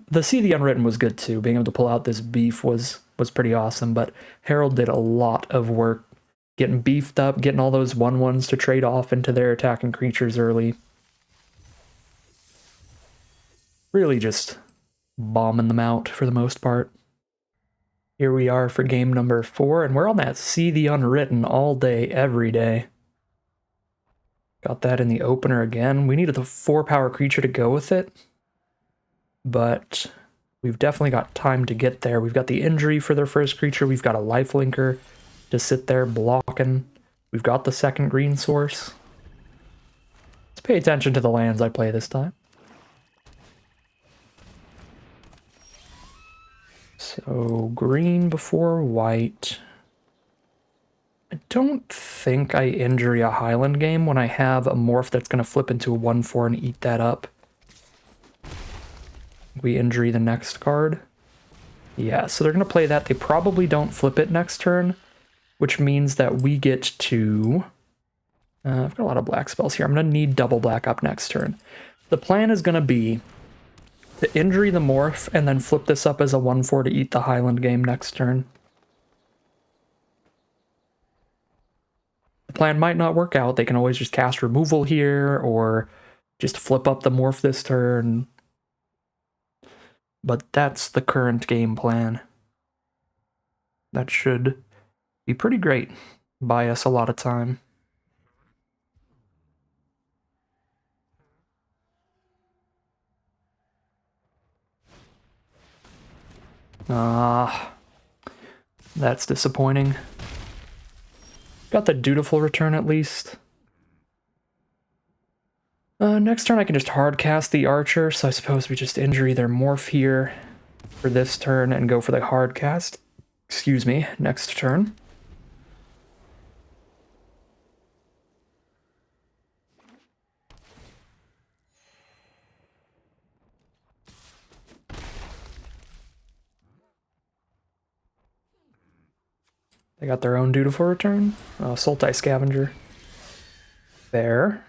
the See the Unwritten was good too. Being able to pull out this beef was pretty awesome, but Herald did a lot of work getting beefed up, getting all those 1/1s to trade off into their attacking creatures early. Really just bombing them out for the most part. Here we are for game number 4, and we're on that See the Unwritten all day, every day. Got that in the opener again. We needed the 4-power creature to go with it, but we've definitely got time to get there. We've got the injury for their first creature. We've got a lifelinker to sit there blocking. We've got the second green source. Let's pay attention to the lands I play this time. So green before white. I don't think I injury a Highland game when I have a Morph that's going to flip into a 1/4 and eat that up. We injury the next card. Yeah, so they're going to play that. They probably don't flip it next turn, which means that we get to... I've got a lot of black spells here. I'm going to need double black up next turn. The plan is going to be to injury the Morph and then flip this up as a 1/4 to eat the Highland game next turn. The plan might not work out. They can always just cast removal here or just flip up the Morph this turn. But that's the current game plan. That should be pretty great. Buy us a lot of time. That's disappointing. Got the dutiful return at least. Next turn I can just hard cast the archer, so I suppose we just injury their Morph here for this turn and go for the hard cast. Excuse me, next turn. They got their own dutiful return. Sultai Scavenger. There.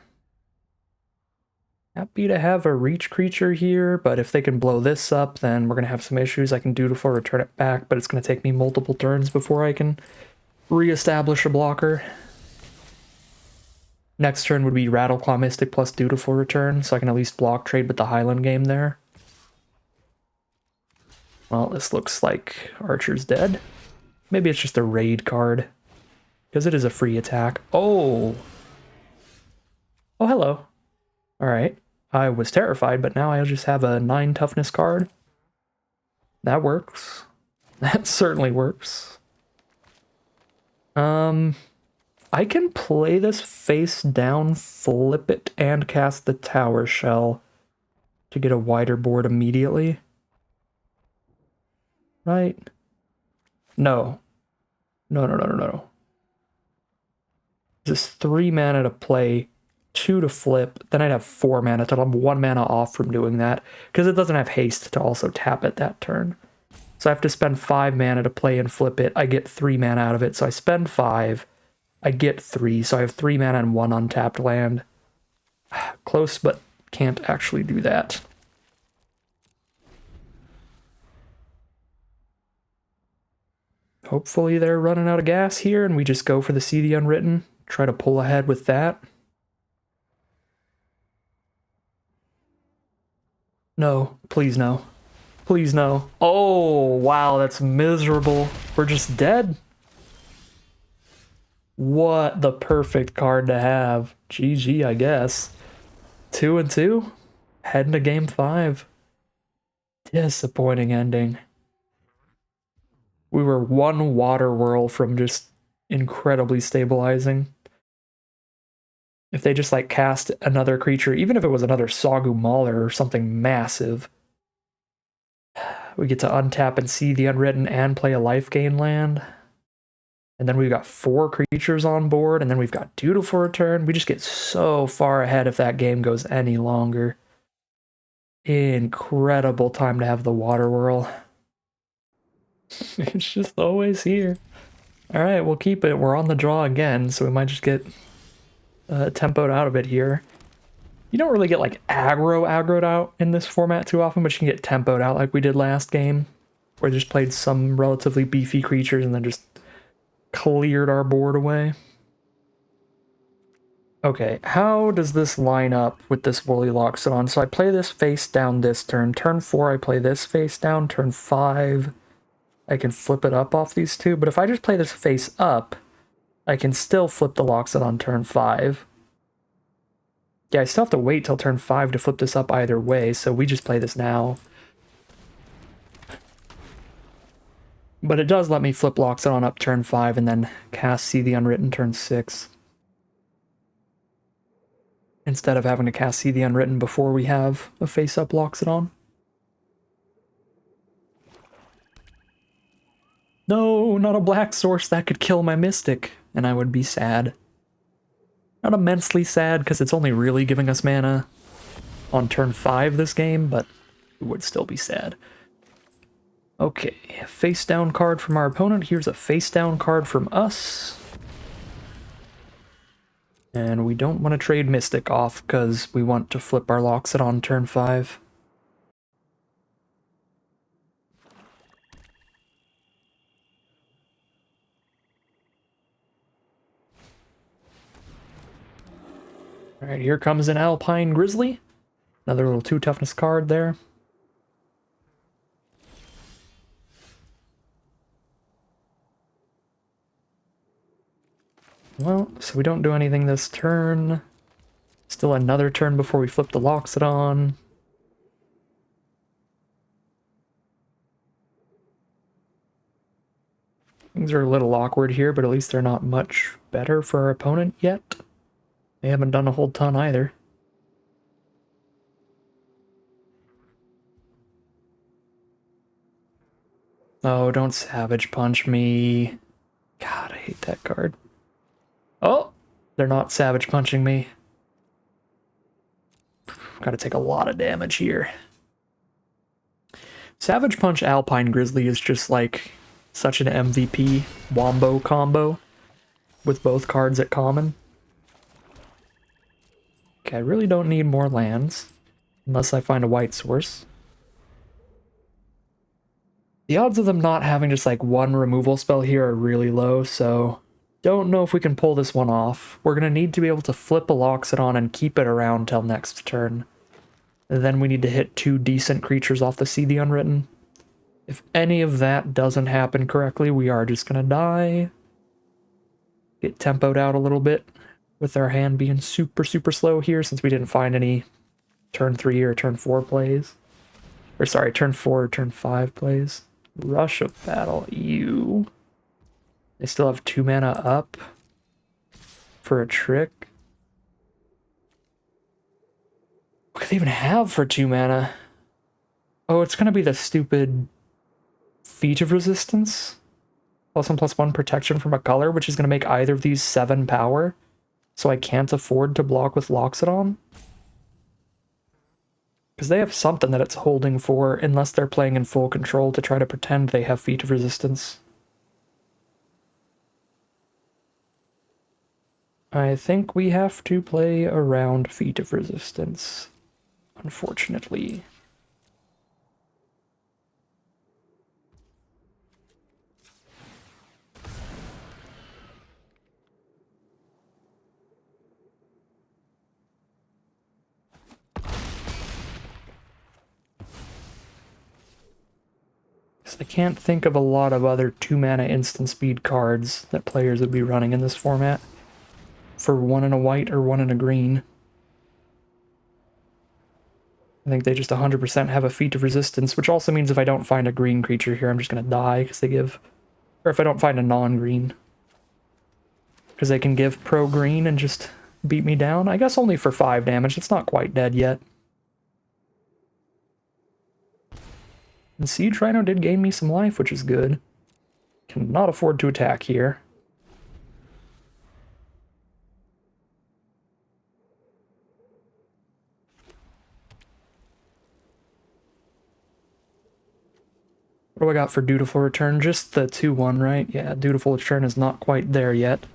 Happy to have a reach creature here, but if they can blow this up, then we're going to have some issues. I can dutiful return it back, but it's going to take me multiple turns before I can reestablish a blocker. Next turn would be Rattleclaw Mystic plus dutiful return, so I can at least block trade with the Highland game there. Well, this looks like Archer's dead. Maybe it's just a raid card, because it is a free attack. Oh! Oh, hello. Alright. I was terrified, but now I just have a 9 toughness card. That works. That certainly works. I can play this face down, flip it, and cast the Tower Shell to get a wider board immediately. Right? No. No. This is 3 mana to play, 2 to flip, then I'd have 4 mana total. I'm 1 mana off from doing that, because it doesn't have haste to also tap it that turn. So I have to spend 5 mana to play and flip it. I get 3 mana out of it, so I spend 5. I get 3, so I have 3 mana and 1 untapped land. Close, but can't actually do that. Hopefully they're running out of gas here, and we just go for the See the Unwritten. Try to pull ahead with that. No, please no. Please no. Oh, wow, that's miserable. We're just dead. What the perfect card to have. GG, I guess. 2-2. Heading to game 5. Disappointing ending. We were 1 water whirl from just incredibly stabilizing. If they just like cast another creature, even if it was another Sagu Mauler or something massive, we get to untap and See the Unwritten and play a life gain land. And then we've got 4 creatures on board, and then we've got Dutiful Return. We just get so far ahead if that game goes any longer. Incredible time to have the water whirl. It's just always here. Alright, we'll keep it. We're on the draw again, so we might just get tempoed out of it here. You don't really get like aggroed out in this format too often, but you can get tempoed out like we did last game, where we just played some relatively beefy creatures and then just cleared our board away. Okay, how does this line up with this Woolly Loxodon? So I play this face down this turn. Turn 4, I play this face down. Turn 5, I can flip it up off these 2. But if I just play this face up, I can still flip the Loxodon turn 5. Yeah, I still have to wait till turn 5 to flip this up either way, so we just play this now. But it does let me flip Loxodon up turn 5 and then cast See the Unwritten turn 6. Instead of having to cast See the Unwritten before we have a face-up Loxodon. No, not a black source, that could kill my Mystic, and I would be sad. Not immensely sad, because it's only really giving us mana on turn 5 this game, but it would still be sad. Okay, face down card from our opponent. Here's a face down card from us. And we don't want to trade Mystic off because we want to flip our Loxodon turn 5. Alright, here comes an Alpine Grizzly. Another little 2 toughness card there. Well, so we don't do anything this turn. Still another turn before we flip the Loxodon. Things are a little awkward here, but at least they're not much better for our opponent yet. They haven't done a whole ton either. Oh, don't Savage Punch me. God, I hate that card. Oh, they're not Savage Punching me. Gotta take a lot of damage here. Savage Punch Alpine Grizzly is just like such an MVP wombo combo with both cards at common. Okay, I really don't need more lands unless I find a white source. The odds of them not having just like one removal spell here are really low, so don't know if we can pull this one off. We're gonna need to be able to flip a Loxodon and keep it around till next turn. And then we need to hit 2 decent creatures off the See the Unwritten. If any of that doesn't happen correctly, we are just gonna die. Get tempoed out a little bit with our hand being super slow here since we didn't find any turn 3 or turn 4 plays. Or sorry, turn 4 or turn 5 plays. Rush of Battle, ew. They still have 2 mana up for a trick. What could they even have for 2 mana? Oh, it's gonna be the stupid Feat of Resistance. +1/+1 protection from a color, which is gonna make either of these 7 power. So I can't afford to block with Loxodon. Because they have something that it's holding for, unless they're playing in full control to try to pretend they have Feat of Resistance. I think we have to play around Feat of Resistance, unfortunately. I can't think of a lot of other 2 mana instant speed cards that players would be running in this format for 1 in a white or 1 in a green. I think they just 100% have a Feat of Resistance, which also means if I don't find a green creature here, I'm just going to die because they give... Or if I don't find a non-green. Because they can give pro-green and just beat me down. I guess only for 5 damage. It's not quite dead yet. And Siege Rhino did gain me some life, which is good. Cannot afford to attack here. What do I got for Dutiful Return? Just the 2/1, right? Yeah, Dutiful Return is not quite there yet.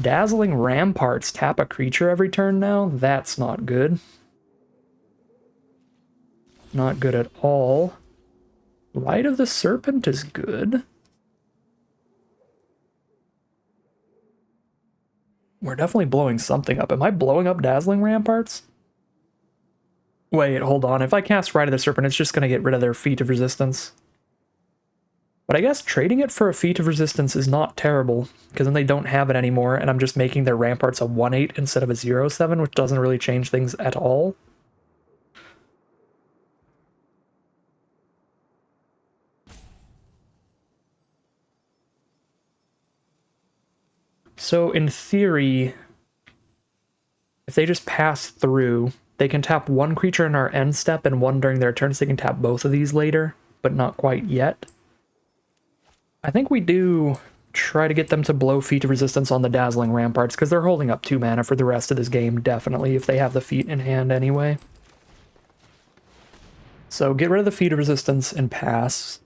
Dazzling Ramparts tap a creature every turn now? That's not good. Not good at all. Light of the Serpent is good. We're definitely blowing something up. Am I blowing up Dazzling Ramparts? Wait, hold on. If I cast Rite of the Serpent, it's just going to get rid of their Feat of Resistance. But I guess trading it for a feat of resistance is not terrible, because then they don't have it anymore, and I'm just making their ramparts a 1/8 instead of a 0/7, which doesn't really change things at all. So in theory, if they just pass through, they can tap one creature in our end step and one during their turn, so they can tap both of these later, but not quite yet. I think we do try to get them to blow Feat of Resistance on the Dazzling Ramparts, because they're holding up 2 mana for the rest of this game, definitely, if they have the feat in hand anyway. So get rid of the Feat of Resistance and pass.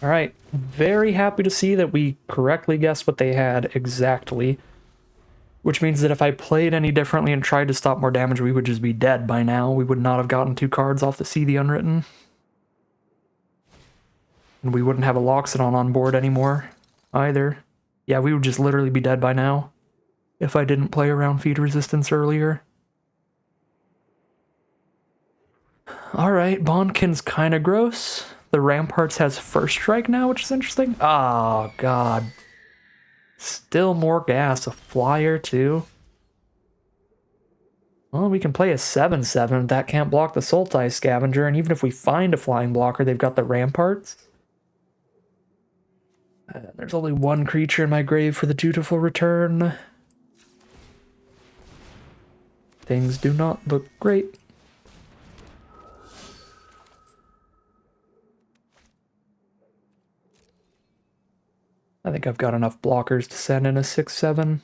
All right, very happy to see that we correctly guessed what they had exactly, which means that if I played any differently and tried to stop more damage, we would just be dead by now. We would not have gotten 2 cards off the See the Unwritten. And we wouldn't have a Loxodon on board anymore, either. Yeah, we would just literally be dead by now if I didn't play around Feat Resistance earlier. Alright, Bondkin's kinda gross. The Ramparts has First Strike now, which is interesting. Oh, God. Still more gas. A flyer, too. Well, we can play a 7/7. That can't block the Sultai Scavenger, and even if we find a flying blocker, they've got the Ramparts. There's only one creature in my grave for the Dutiful Return. Things do not look great. I think I've got enough blockers to send in a 6/7.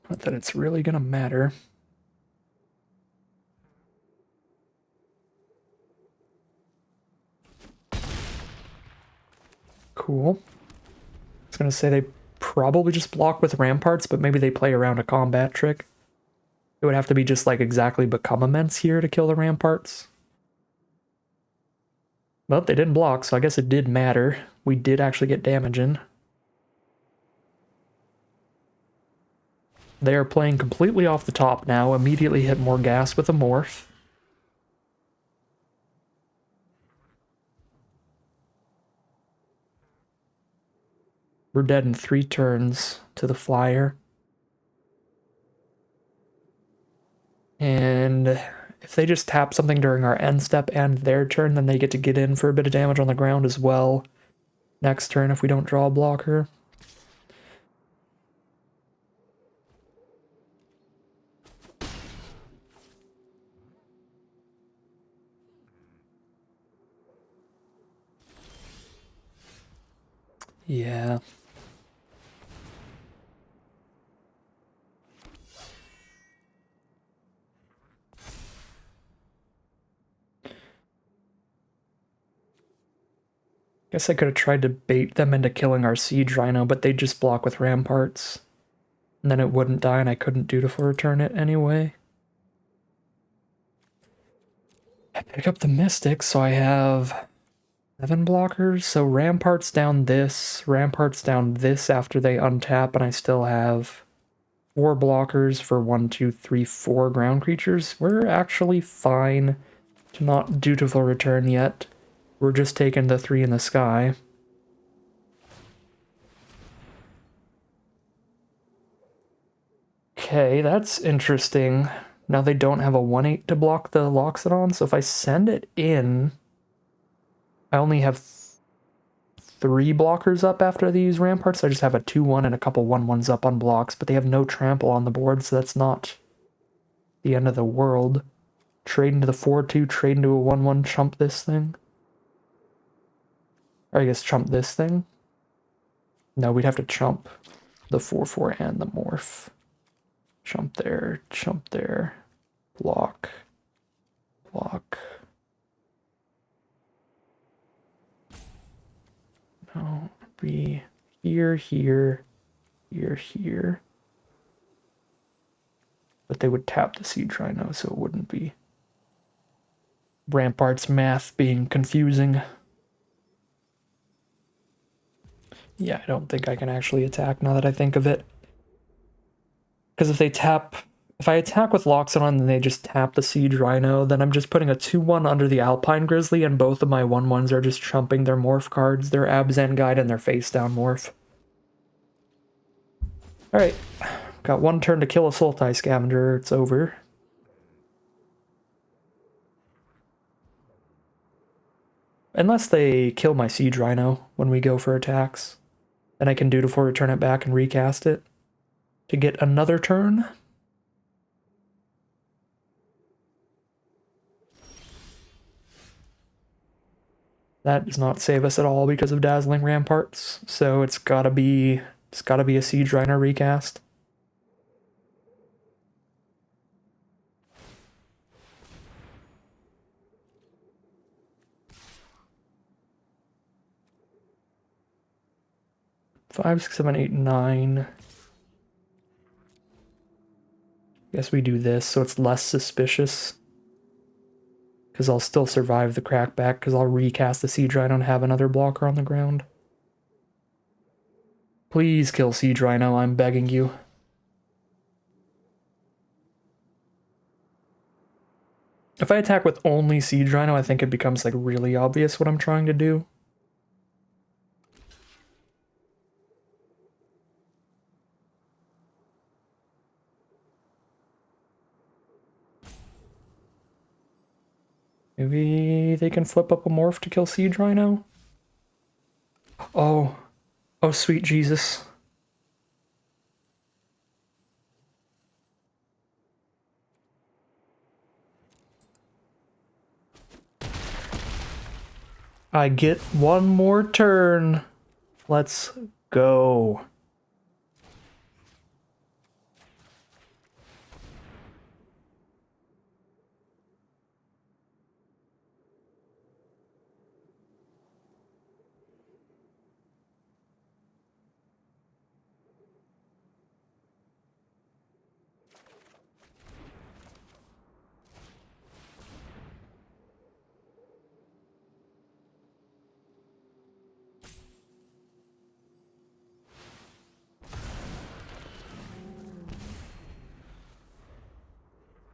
Not that it's really gonna matter. Cool. I was gonna say they probably just block with Ramparts, but maybe they play around a combat trick. It would have to be just like exactly Become Immense here to kill the Ramparts. Well, they didn't block, so I guess it did matter. We did actually get damage in. They are playing completely off the top now, immediately hit more gas with a Morph. We're dead in 3 turns to the flyer. And if they just tap something during our end step and their turn, then they get to get in for a bit of damage on the ground as well. Next turn if we don't draw a blocker. Yeah. Guess I could have tried to bait them into killing our Siege Rhino, but they'd just block with Ramparts. And then it wouldn't die and I couldn't Dutiful Return it anyway. I pick up the Mystic, so I have 7 blockers. So Ramparts down this after they untap, and I still have 4 blockers for 1, 2, 3, 4 ground creatures. We're actually fine to not Dutiful Return yet. We're just taking the 3 in the sky. Okay, that's interesting. Now they don't have a 1/8 to block the Loxodon, so if I send it in, I only have 3 blockers up after these Ramparts. I just have a 2/1 and a couple 1/1s up on blocks, but they have no trample on the board, so that's not the end of the world. Trade into the 4/2, trade into a 1/1, chump this thing. Or I guess chump this thing. No, we'd have to chump the 4/4 and the Morph. Chump there, block, block. No, be here, here, here, here. But they would tap the Siege Rhino, so it wouldn't be. Rampart's math being confusing. Yeah, I don't think I can actually attack now that I think of it. Because if I attack with Loxodon and they just tap the Siege Rhino, then I'm just putting a 2-1 under the Alpine Grizzly, and both of my 1-1s are just chumping their Morph cards, their Abzan Guide, and their face down Morph. Alright, got one turn to kill a Sultai Scavenger, it's over. Unless they kill my Siege Rhino when we go for attacks. Then I can dutiful return it back and recast it to get another turn. That does not save us at all because of Dazzling Ramparts, so it's gotta be a Siege Rhino recast. Five, 6, 7, 8, 9. Guess we do this so it's less suspicious. Because I'll still survive the crackback, because I'll recast the Siege Rhino and have another blocker on the ground. Please kill Siege Rhino, I'm begging you. If I attack with only Siege Rhino, I think it becomes like really obvious what I'm trying to do. Maybe they can flip up a Morph to kill Siege Rhino? Oh. Oh, sweet Jesus. I get one more turn. Let's go.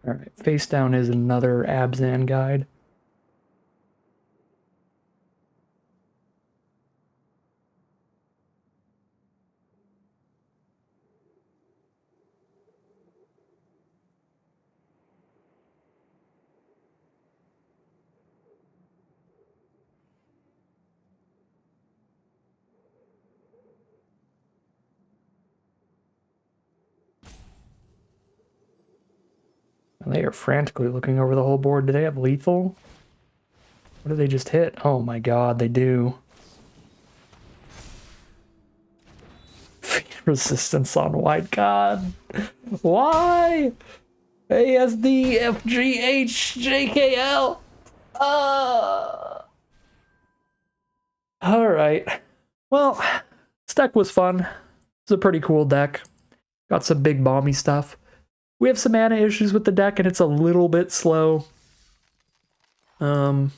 Alright, face down is another Abzan Guide. And they are frantically looking over the whole board. Do they have lethal? What did they just hit? Oh my god, they do. Resistance on white. God. Why? ASDFGHJKL. Alright. Well, this deck was fun. It's a pretty cool deck. Got some big bomby stuff. We have some mana issues with the deck, and it's a little bit slow. I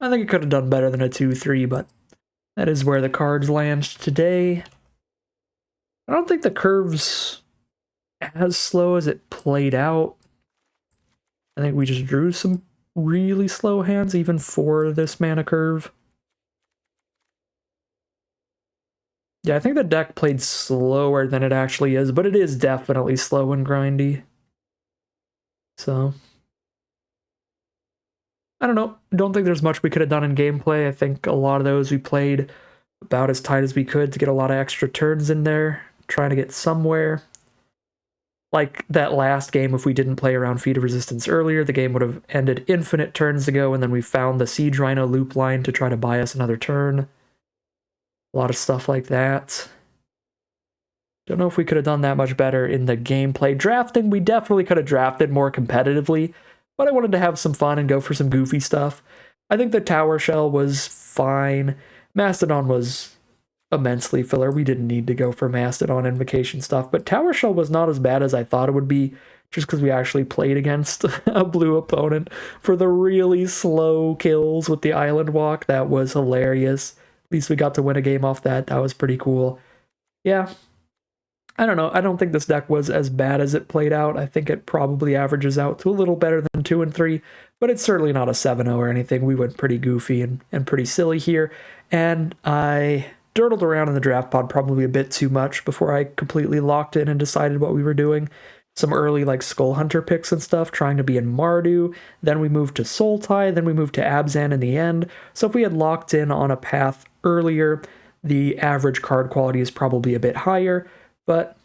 think it could have done better than a 2-3, but that is where the cards land today. I don't think the curve's as slow as it played out. I think we just drew some really slow hands, even for this mana curve. Yeah, I think the deck played slower than it actually is, but it is definitely slow and grindy. So, I don't know. Don't think there's much we could have done in gameplay. I think a lot of those we played about as tight as we could to get a lot of extra turns in there, trying to get somewhere. Like that last game, if we didn't play around Feat of Resistance earlier, the game would have ended infinite turns ago, and then we found the Siege Rhino loop line to try to buy us another turn. A lot of stuff like that. Don't know if we could have done that much better in the gameplay. Drafting, we definitely could have drafted more competitively, but I wanted to have some fun and go for some goofy stuff. I think the Tower Shell was fine. Mastodon was immensely filler. We didn't need to go for Mastodon invocation stuff, but Tower Shell was not as bad as I thought it would be, just because we actually played against a blue opponent for the really slow kills with the Island Walk. That was hilarious. At least we got to win a game off that. That was pretty cool. Yeah, I don't know. I don't think this deck was as bad as it played out. I think it probably averages out to a little better than 2 and 3, but it's certainly not a 7-0 or anything. We went pretty goofy and pretty silly here, and I dirtled around in the draft pod probably a bit too much before I completely locked in and decided what we were doing. Some early like Skull Hunter picks and stuff, trying to be in Mardu. Then we moved to Sultai, then we moved to Abzan in the end. So if we had locked in on a path earlier, the average card quality is probably a bit higher, but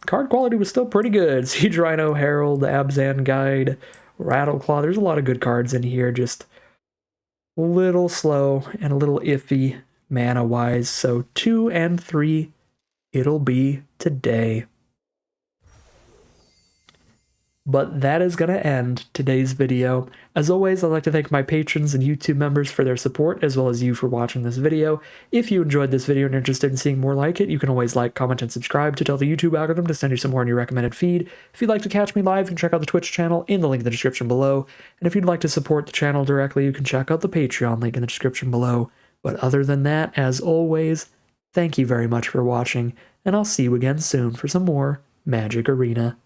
card quality was still pretty good. Siege Rhino, Herald, Abzan Guide, Rattleclaw. There's a lot of good cards in here, just a little slow and a little iffy mana-wise. So 2 and 3, it'll be today. But that is going to end today's video. As always, I'd like to thank my patrons and YouTube members for their support, as well as you for watching this video. If you enjoyed this video and are interested in seeing more like it, you can always like, comment, and subscribe to tell the YouTube algorithm to send you some more in your recommended feed. If you'd like to catch me live, you can check out the Twitch channel in the link in the description below. And if you'd like to support the channel directly, you can check out the Patreon link in the description below. But other than that, as always, thank you very much for watching, and I'll see you again soon for some more Magic Arena.